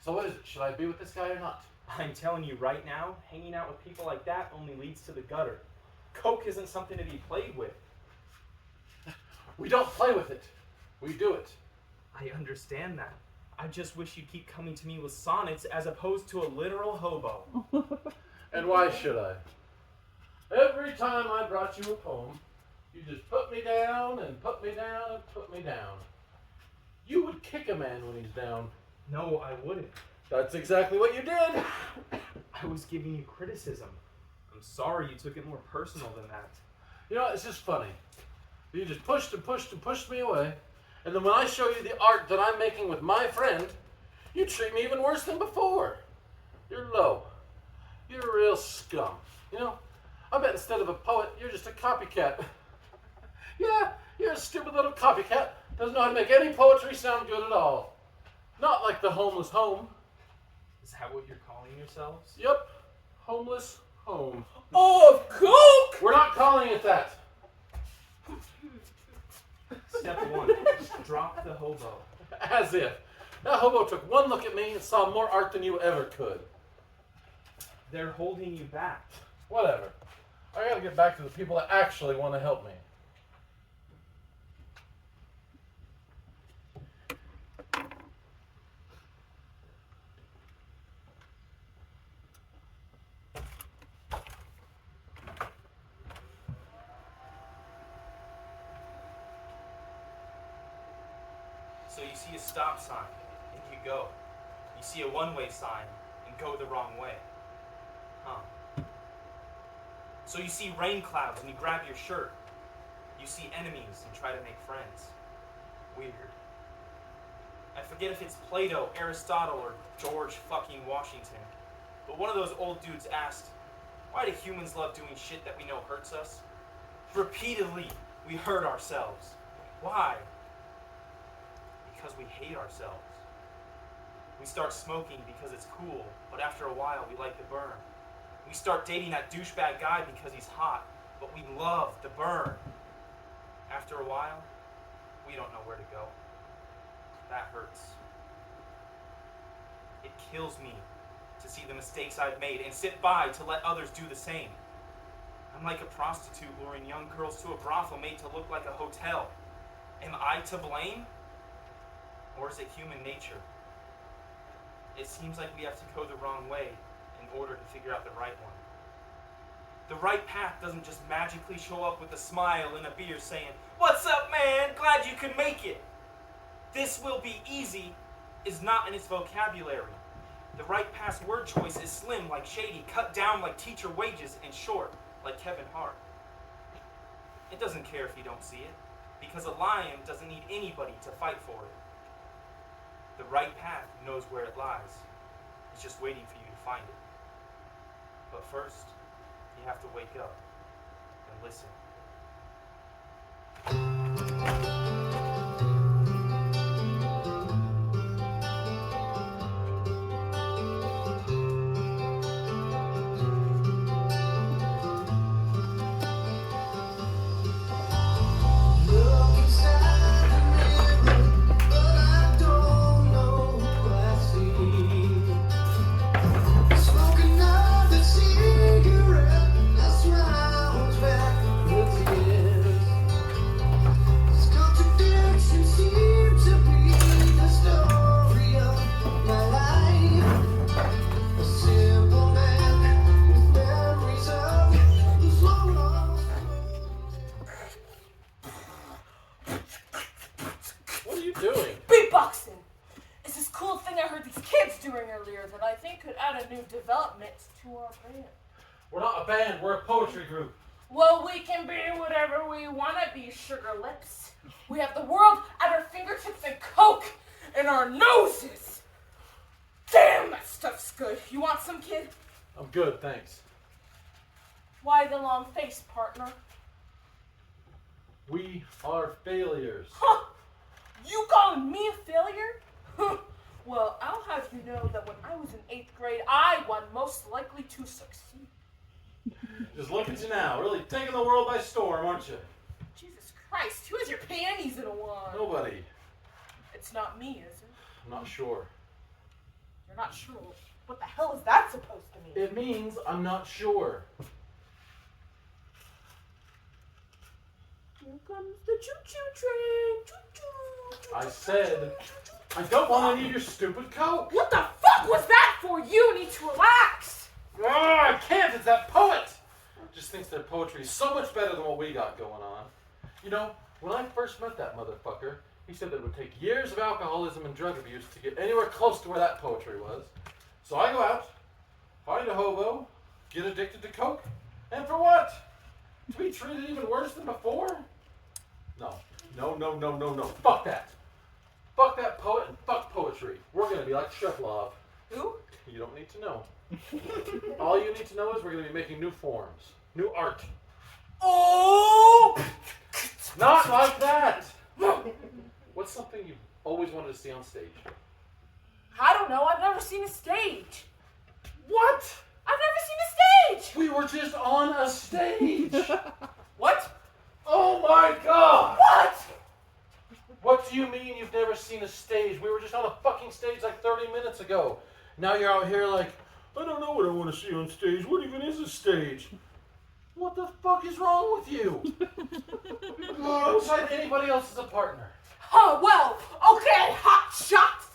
So what is it? Should I be with this guy or not? I'm telling you right now, hanging out with people like that only leads to the gutter. Coke isn't something to be played with. We don't play with it. We do it. I understand that. I just wish you'd keep coming to me with sonnets as opposed to a literal hobo. And why should I? Every time I brought you a poem, you just put me down and put me down and put me down. You would kick a man when he's down. No, I wouldn't. That's exactly what you did. I was giving you criticism. I'm sorry you took it more personal than that. You know, it's just funny. You just pushed and pushed and pushed me away. And then when I show you the art that I'm making with my friend, you treat me even worse than before. You're low. You're a real scum. You know, I bet instead of a poet, you're just a copycat. Yeah, you're a stupid little copycat. Doesn't know how to make any poetry sound good at all. Not like the homeless home. Is that what you're calling yourselves? Yep, homeless home. Oh, Coke! We're not calling it that. Step one, drop the hobo. As if. That hobo took one look at me and saw more art than you ever could. They're holding you back. Whatever. I gotta get back to the people that actually want to help me. So you see a stop sign, and you go. You see a one-way sign, and go the wrong way. Huh. So you see rain clouds, and you grab your shirt. You see enemies, and try to make friends. Weird. I forget if it's Plato, Aristotle, or George fucking Washington, but one of those old dudes asked, why do humans love doing shit that we know hurts us? Repeatedly, we hurt ourselves. Why? Because we hate ourselves. We start smoking because it's cool, but after a while we like the burn. We start dating that douchebag guy because he's hot, but we love the burn. After a while, we don't know where to go. That hurts. It kills me to see the mistakes I've made and sit by to let others do the same. I'm like a prostitute luring young girls to a brothel made to look like a hotel. Am I to blame? Or is it human nature? It seems like we have to go the wrong way in order to figure out the right one. The right path doesn't just magically show up with a smile and a beer saying, "What's up, man? Glad you could make it." "This will be easy" is not in its vocabulary. The right path's word choice is slim like Shady, cut down like teacher wages, and short like Kevin Hart. It doesn't care if you don't see it, because a lion doesn't need anybody to fight for it. The right path knows where it lies. It's just waiting for you to find it. But first, you have to wake up and listen. Development to our band. We're not a band, we're a poetry group. Well, we can be whatever we want to be, sugar lips. We have the world at our fingertips and coke in our noses. Damn, that stuff's good. You want some, kid? I'm good, thanks. Why the long face, partner? We are failures. Huh? You calling me a failure? Well, I'll have you know that when I was in 8th grade, I won most likely to succeed. Just look at you now, really taking the world by storm, aren't you? Jesus Christ, who has your panties in a wad? Nobody. It's not me, is it? I'm not sure. You're not sure? What the hell is that supposed to mean? It means I'm not sure. Here comes the choo-choo train. Choo-choo. I said, I don't want any of your stupid Coke. What the fuck was that for? You need to relax. I can't, it's that poet. Just thinks their poetry is so much better than what we got going on. You know, when I first met that motherfucker, he said that it would take years of alcoholism and drug abuse to get anywhere close to where that poetry was. So I go out, find a hobo, get addicted to Coke, and for what? To be treated even worse than before? No. Fuck that. Fuck that poet and fuck poetry. We're gonna be like Sheflov. Who? You don't need to know. All you need to know is we're gonna be making new forms, new art. Oh! Not like that! What's something you've always wanted to see on stage? I don't know. I've never seen a stage. What? I've never seen a stage. We were just on a stage! What? Oh my god! What? What do you mean you've never seen a stage? We were just on a fucking stage like 30 minutes ago. Now you're out here like, I don't know what I want to see on stage. What even is a stage? What the fuck is wrong with you? Alongside anybody else as a partner. Oh, well, okay, hot shot.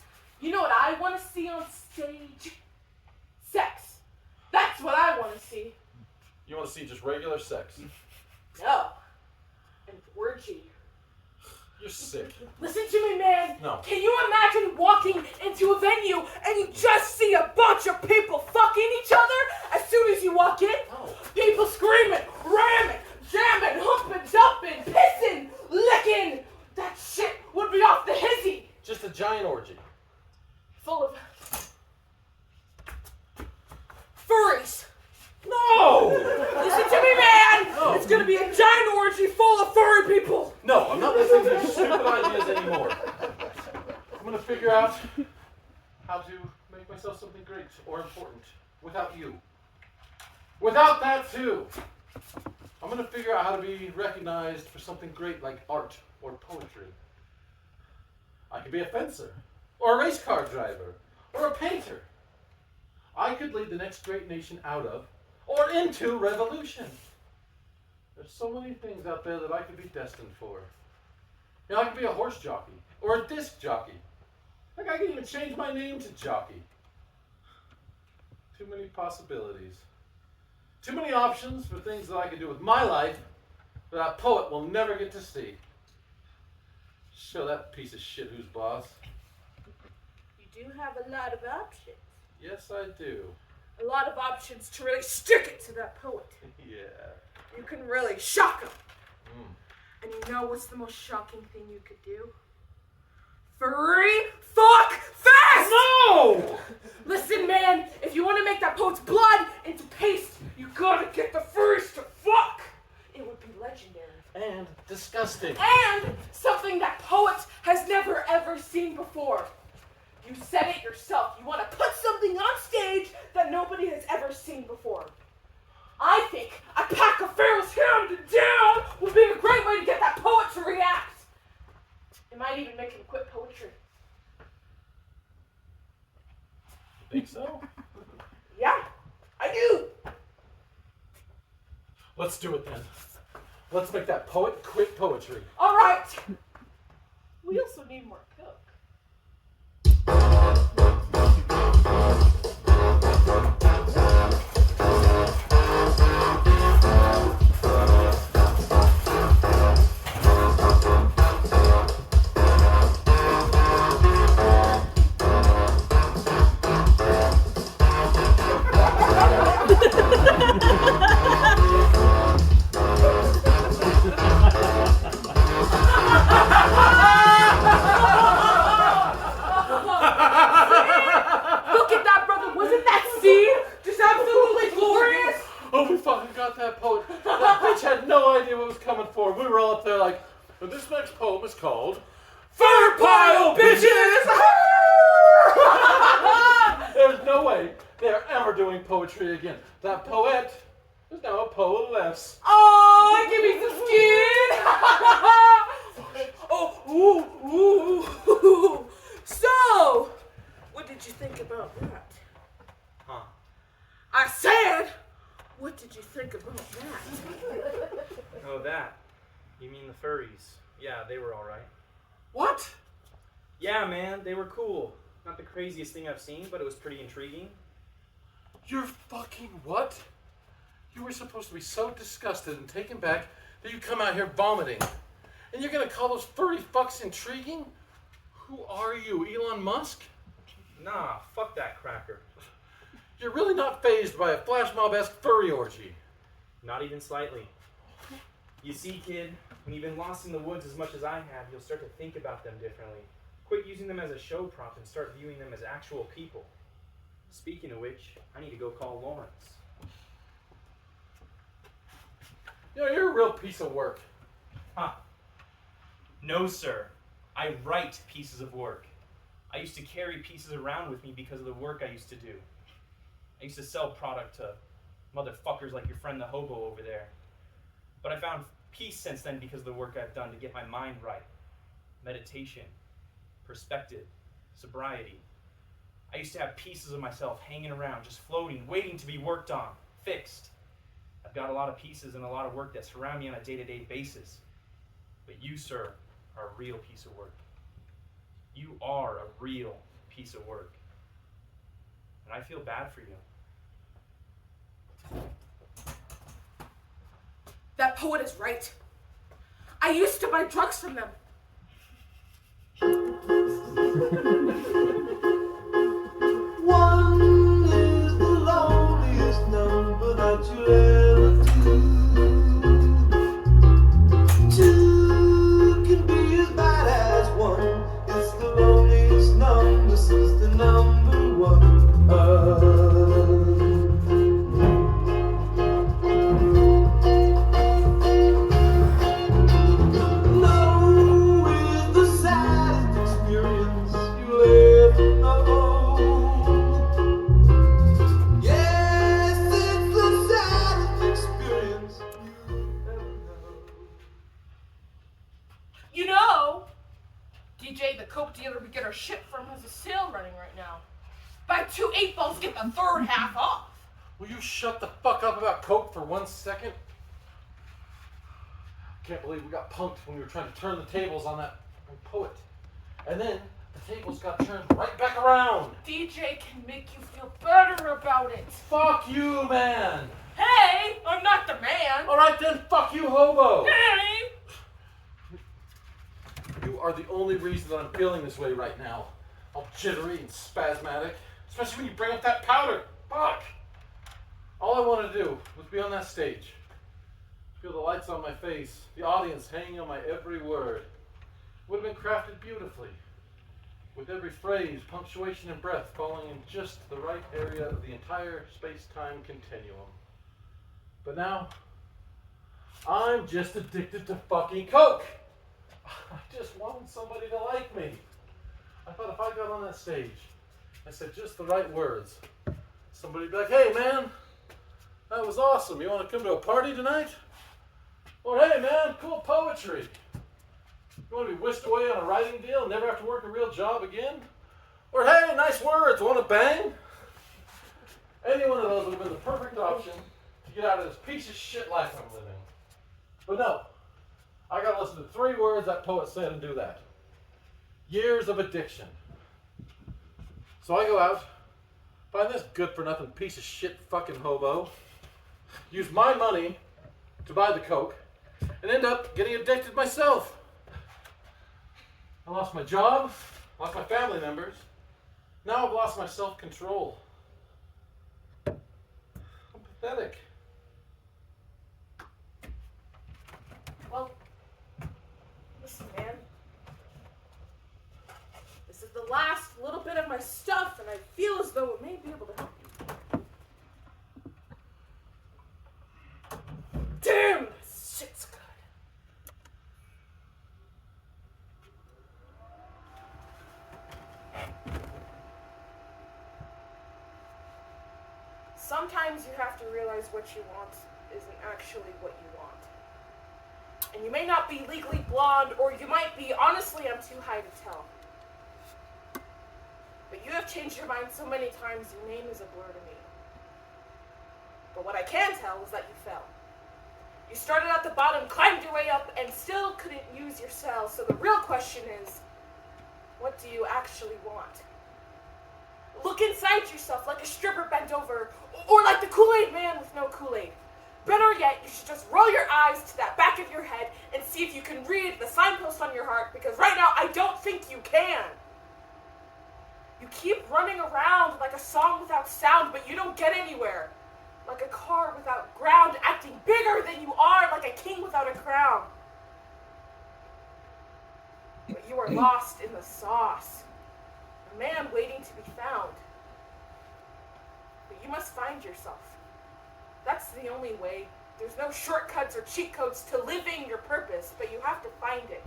You know what I want to see on stage? Sex. That's what I want to see. You want to see just regular sex? No. An orgy. You're sick. Listen to me, man. No. Can you imagine walking into a venue and you just see a bunch of people fucking each other as soon as you walk in? No. People screaming, ramming, jamming, humping, dumping, pissing, licking. That shit would be off the hizzy. Just a giant orgy. Full of furries. No! Listen to me, man. No. It's gonna be a giant orgy full of furry people. No, I'm not listening to your stupid ideas anymore. I'm gonna figure out how to make myself something great or important without you. Without that too. I'm gonna figure out how to be recognized for something great like art or poetry. I could be a fencer, or a race car driver, or a painter. I could lead the next great nation out of, or into revolution. There's so many things out there that I could be destined for. You know, I could be a horse jockey, or a disc jockey. Like I could even change my name to Jockey. Too many possibilities. Too many options for things that I could do with my life that that poet will never get to see. Show that piece of shit who's boss. You do have a lot of options. Yes, I do. A lot of options to really stick it to that poet. Yeah. You can really shock him. Mm. And you know what's the most shocking thing you could do? Free fuck fast! No! Listen, man, if you want to make that poet's blood into paste, you gotta get the furries to fuck. It would be legendary. And disgusting. And something that poets has never ever seen before. You said it yourself. You want to put something on stage that nobody has ever seen before. I think a pack of pharaohs hand down would be a great way to get that poet to react. It might even make him quit poetry. Think so? Yeah, I do. Let's do it then. Let's make that poet quit poetry. All right. We also need more coke. was called Fur Pile Bitches! There's no way they're ever doing poetry again. That poet is now a poet-less. Oh, give me some skin! ooh. So, what did you think about that? Huh. I said, what did you think about that? Oh, that. You mean the furries. Yeah, they were alright. What? Yeah, man, they were cool. Not the craziest thing I've seen, but it was pretty intriguing. You're fucking what? You were supposed to be so disgusted and taken back that you come out here vomiting. And you're gonna call those furry fucks intriguing? Who are you, Elon Musk? Nah, fuck that cracker. You're really not fazed by a flash mob-esque furry orgy. Not even slightly. You see, kid, when you've been lost in the woods as much as I have, you'll start to think about them differently. Quit using them as a show prop and start viewing them as actual people. Speaking of which, I need to go call Lawrence. You know, you're a real piece of work. Huh. No, sir. I write pieces of work. I used to carry pieces around with me because of the work I used to do. I used to sell product to motherfuckers like your friend the Hobo over there. But I found peace since then because of the work I've done to get my mind right. Meditation, perspective, sobriety. I used to have pieces of myself hanging around, just floating, waiting to be worked on, fixed. I've got a lot of pieces and a lot of work that surround me on a day-to-day basis. But you, sir, are a real piece of work. You are a real piece of work. And I feel bad for you. That poet is right. I used to buy drugs from them. One is the loneliest number that you'll ever do. Two can be as bad as one. It's the loneliest number since the number one. No is the saddest experience you'll ever know. Yes, it's the saddest experience you'll ever know. You know, DJ, the coke dealer we get our shit from, has a sale running right now. Buy 2 8-balls, get the third half off. Will you shut the fuck up about coke for 1 second? I can't believe we got punked when we were trying to turn the tables on that poet. And then the tables got turned right back around. DJ can make you feel better about it. Fuck you, man. Hey, I'm not the man. All right then, fuck you, Hobo. Hey. You are the only reason that I'm feeling this way right now. All jittery and spasmodic. Especially when you bring up that powder. Fuck. All I wanted to do was be on that stage. Feel the lights on my face. The audience hanging on my every word. Would have been crafted beautifully. With every phrase, punctuation, and breath falling in just the right area of the entire space-time continuum. But now, I'm just addicted to fucking coke. I just wanted somebody to like me. I thought if I got on that stage, I said just the right words, somebody'd be like, hey man, that was awesome. You want to come to a party tonight? Or hey man, cool poetry. You want to be whisked away on a writing deal and never have to work a real job again? Or hey, nice words, want to bang? Any one of those would have been the perfect option to get out of this piece of shit life I'm living. But no, I gotta listen to 3 words that poet said and do that. Years of addiction. So I go out, find this good-for-nothing piece of shit fucking hobo, use my money to buy the coke, and end up getting addicted myself. I lost my job, lost my family members. Now I've lost my self-control. I'm pathetic. Well, listen, man. This is the last little bit of my stuff, and I feel as though it may be able to help you. Damn, this shit's good. Sometimes you have to realize what you want isn't actually what you want. And you may not be legally blonde, or you might be. Honestly, I'm too high to tell. But you have changed your mind so many times, your name is a blur to me. But what I can tell is that you fell. You started at the bottom, climbed your way up, and still couldn't use your cells. So the real question is, what do you actually want? Look inside yourself like a stripper bent over, or like the Kool-Aid man with no Kool-Aid. Better yet, you should just roll your eyes to that back of your head and see if you can read the signpost on your heart, because right now I don't think you can. You keep running around like a song without sound, but you don't get anywhere. Like a car without ground, acting bigger than you are, like a king without a crown. But you are lost in the sauce. A man waiting to be found. But you must find yourself. That's the only way. There's no shortcuts or cheat codes to living your purpose, but you have to find it.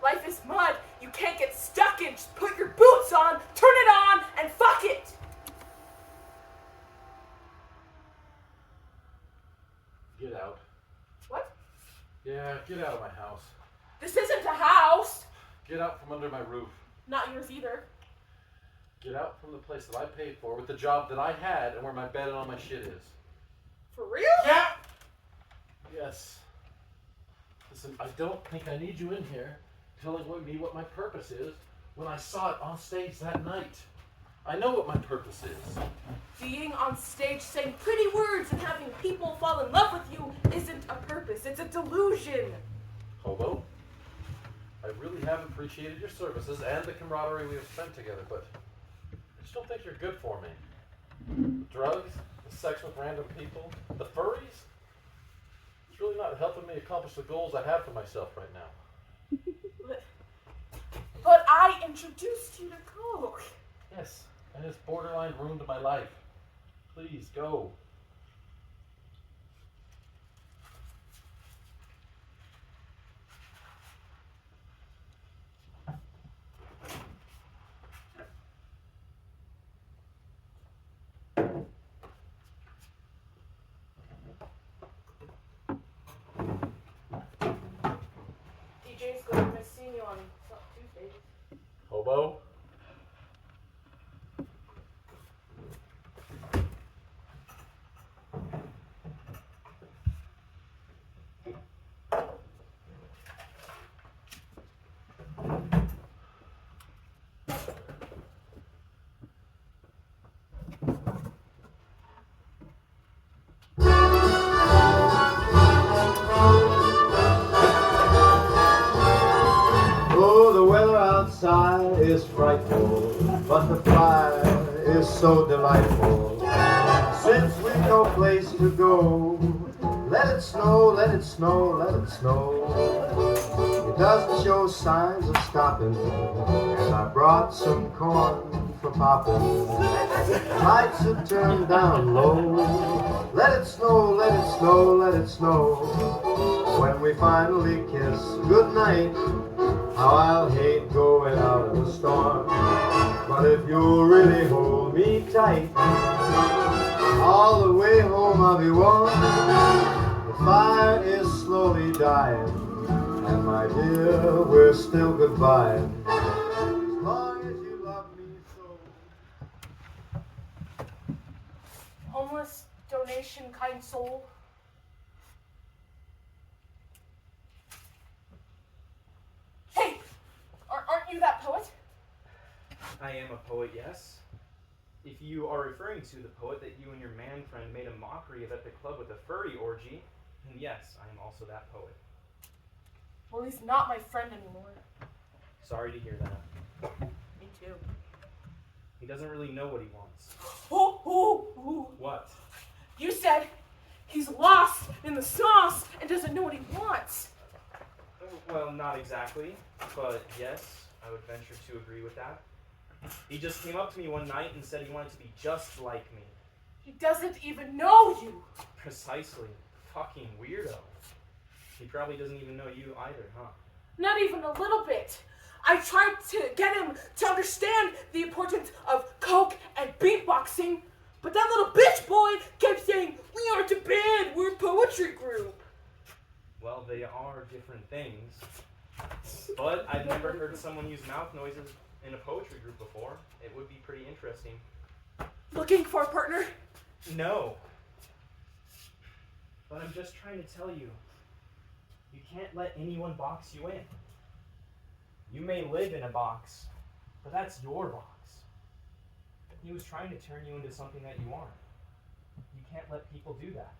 Life is mud. You can't get stuck in. Just put your boots on, turn it on, and fuck it. Get out. What? Yeah, get out of my house. This isn't a house. Get out from under my roof. Not yours either. Get out from the place that I paid for with the job that I had and where my bed and all my shit is. For real? Yeah! Yes. Listen, I don't think I need you in here telling me what my purpose is when I saw it on stage that night. I know what my purpose is. Being on stage saying pretty words and having people fall in love with you isn't a purpose. It's a delusion. Hobo, I really have appreciated your services and the camaraderie we have spent together, but I just don't think you're good for me. The drugs, the sex with random people, the furries, it's really not helping me accomplish the goals I have for myself right now. But I introduced you to Coke. Yes, and it's borderline ruined my life. Please, go. DJ's going to miss seeing you on Tuesdays. Hobo? Oh, the weather outside is frightful, but the fire is so delightful. Since we've no place to go, let it snow, let it snow, let it snow. It doesn't show signs of stopping, and I brought some corn for popping. Lights are turned down low. Let it snow, let it snow, let it snow. When we finally kiss goodnight, how I'll hate going out in the storm. But if you'll really hold me tight, all the way home I'll be warm. The fire is slowly dying, and my dear, we're still goodbye. As long as you love me so. Homeless donation, kind soul. Hey! Aren't you that poet? I am a poet, yes. If you are referring to the poet that you and your man friend made a mockery of at the club with a furry orgy, then yes, I am also that poet. Well, he's not my friend anymore. Sorry to hear that. Me too. He doesn't really know what he wants. Ooh. What? You said he's lost in the sauce and doesn't know what he wants. Well, not exactly, but yes, I would venture to agree with that. He just came up to me one night and said he wanted to be just like me. He doesn't even know you. Precisely. Fucking weirdo. He probably doesn't even know you either, huh? Not even a little bit. I tried to get him to understand the importance of coke and beatboxing, but that little bitch boy mouth noises in a poetry group before. It would be pretty interesting. Looking for a partner? No. But I'm just trying to tell you, you can't let anyone box you in. You may live in a box, but that's your box. He was trying to turn you into something that you aren't. You can't let people do that.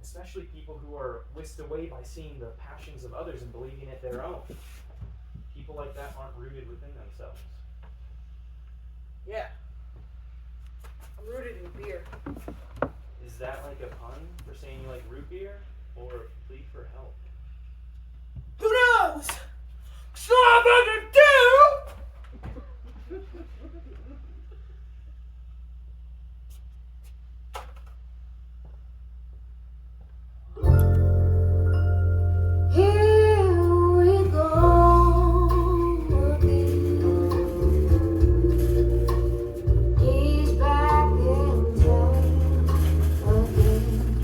Especially people who are whisked away by seeing the passions of others and believing it their own. People like that aren't rooted within themselves. Yeah. I'm rooted in beer. Is that like a pun for saying you like root beer, or a plea for help? Who knows? Something to do! Here we go again. He's back in town again.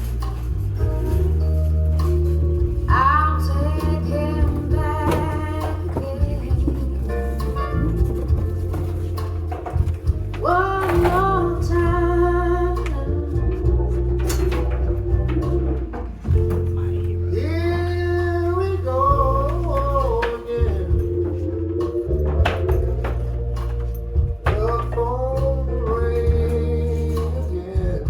I'll take him back again. One more time. Here we go again. The phone rang again.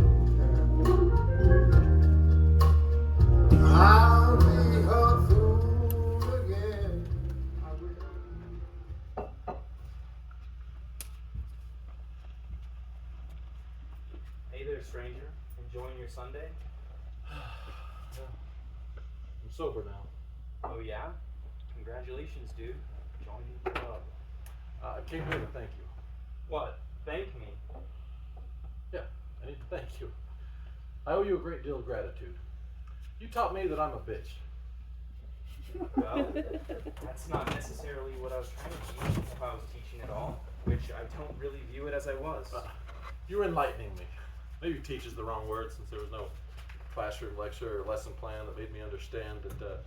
I'll be her fool again. Hey there, stranger. Enjoying your Sunday? I'm sober now. Oh yeah? Congratulations, dude. Joining the club. I came here to thank you. What? Thank me. Yeah, I need to thank you. I owe you a great deal of gratitude. You taught me that I'm a bitch. Well, that's not necessarily what I was trying to teach, if I was teaching at all, which I don't really view it as I was. You were enlightening me. Maybe teach is the wrong word, since there was no classroom lecture or lesson plan that made me understand that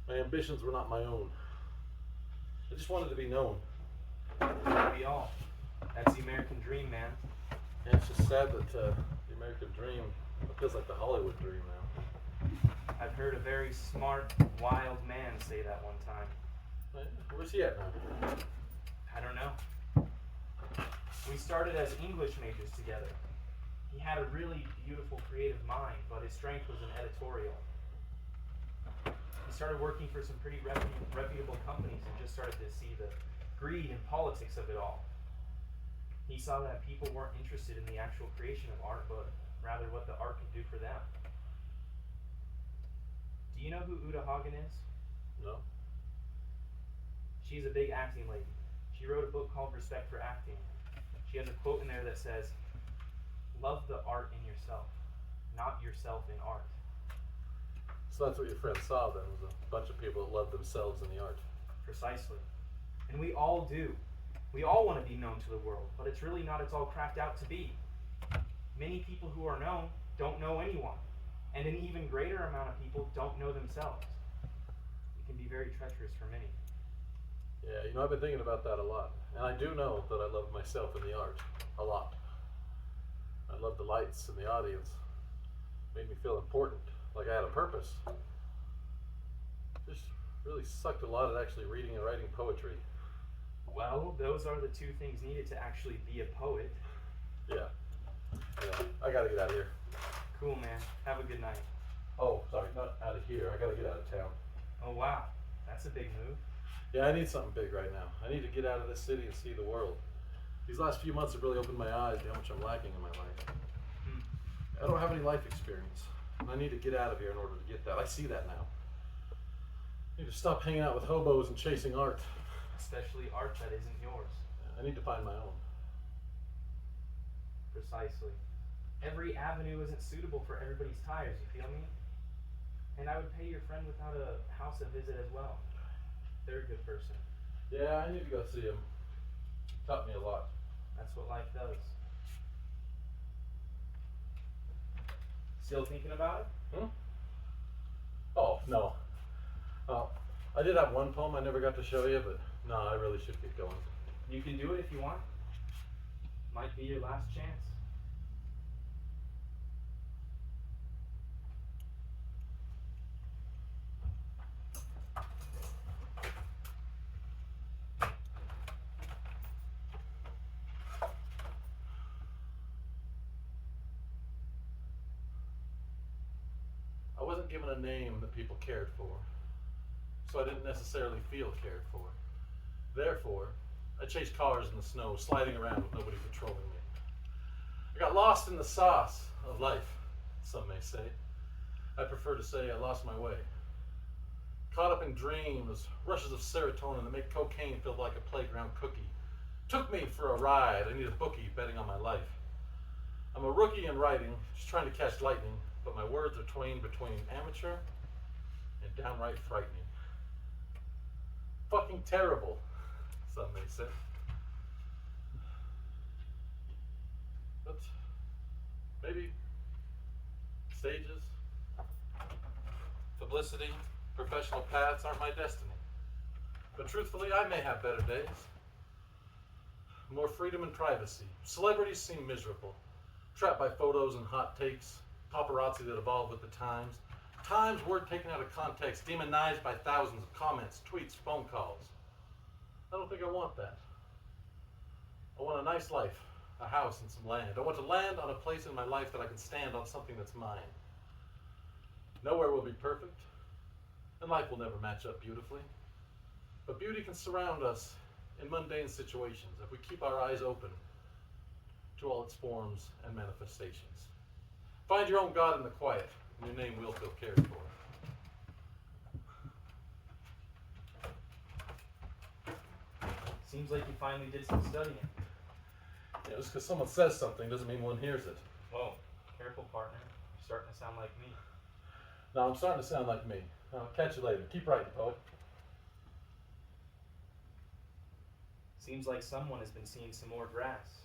my ambitions were not my own. I just wanted to be known. We all. That's the American dream, man. And it's just sad that the American dream feels like the Hollywood dream now. I've heard a very smart, wild man say that one time. Where's he at now? I don't know. We started as English majors together. He had a really beautiful creative mind, but his strength was in editorial. He started working for some pretty reputable companies and just started to see the greed and politics of it all. He saw that people weren't interested in the actual creation of art, but rather what the art could do for them. Do you know who Uta Hagen is? No. She's a big acting lady. She wrote a book called Respect for Acting. She has a quote in there that says, "Love the art in yourself, not yourself in art." So that's what your friend saw then, was a bunch of people that loved themselves in the art. Precisely. And we all do. We all want to be known to the world, but it's really not it's all cracked out to be. Many people who are known don't know anyone, and an even greater amount of people don't know themselves. It can be very treacherous for many. Yeah, I've been thinking about that a lot. And I do know that I love myself in the art a lot. I love the lights and the audience. Made me feel important, like I had a purpose. Just really sucked a lot at actually reading and writing poetry. Well, those are the two things needed to actually be a poet. Yeah. I gotta get out of here. Cool, man. Have a good night. Oh, sorry, not out of here. I gotta get out of town. Oh, wow. That's a big move. Yeah, I need something big right now. I need to get out of this city and see the world. These last few months have really opened my eyes to how much I'm lacking in my life. I don't have any life experience. And I need to get out of here in order to get that. I see that now. I need to stop hanging out with hobos and chasing art. Especially art that isn't yours. I need to find my own. Precisely. Every avenue isn't suitable for everybody's tires, you feel me? And I would pay your friend without a house a visit as well. They're a good person. Yeah, I need to go see him. Taught me a lot. That's what life does. Still thinking about it? Oh, no. I did have one poem I never got to show you, but No, I really should get going. You can do it if you want. Might be your last chance. I wasn't given a name that people cared for, so I didn't necessarily feel cared for. Therefore, I chased cars in the snow, sliding around with nobody patrolling me. I got lost in the sauce of life, some may say. I prefer to say I lost my way. Caught up in dreams, rushes of serotonin that make cocaine feel like a playground cookie. Took me for a ride. I need a bookie betting on my life. I'm a rookie in writing, just trying to catch lightning, but my words are twain between amateur and downright frightening. Fucking terrible, some may say. But maybe stages, publicity, professional paths aren't my destiny. But truthfully, I may have better days. More freedom and privacy. Celebrities seem miserable, trapped by photos and hot takes, paparazzi that evolve with the times. Times word taken out of context, demonized by thousands of comments, tweets, phone calls. I don't think I want that. I want a nice life, a house and some land. I want to land on a place in my life that I can stand on something that's mine. Nowhere will be perfect, and life will never match up beautifully. But beauty can surround us in mundane situations if we keep our eyes open to all its forms and manifestations. Find your own God in the quiet, and your name will feel cared for. Seems like you finally did some studying. Yeah, just because someone says something doesn't mean one hears it. Whoa, careful, partner. You're starting to sound like me. No, I'm starting to sound like me. I'll catch you later. Keep writing, poet. Seems like someone has been seeing some more grass.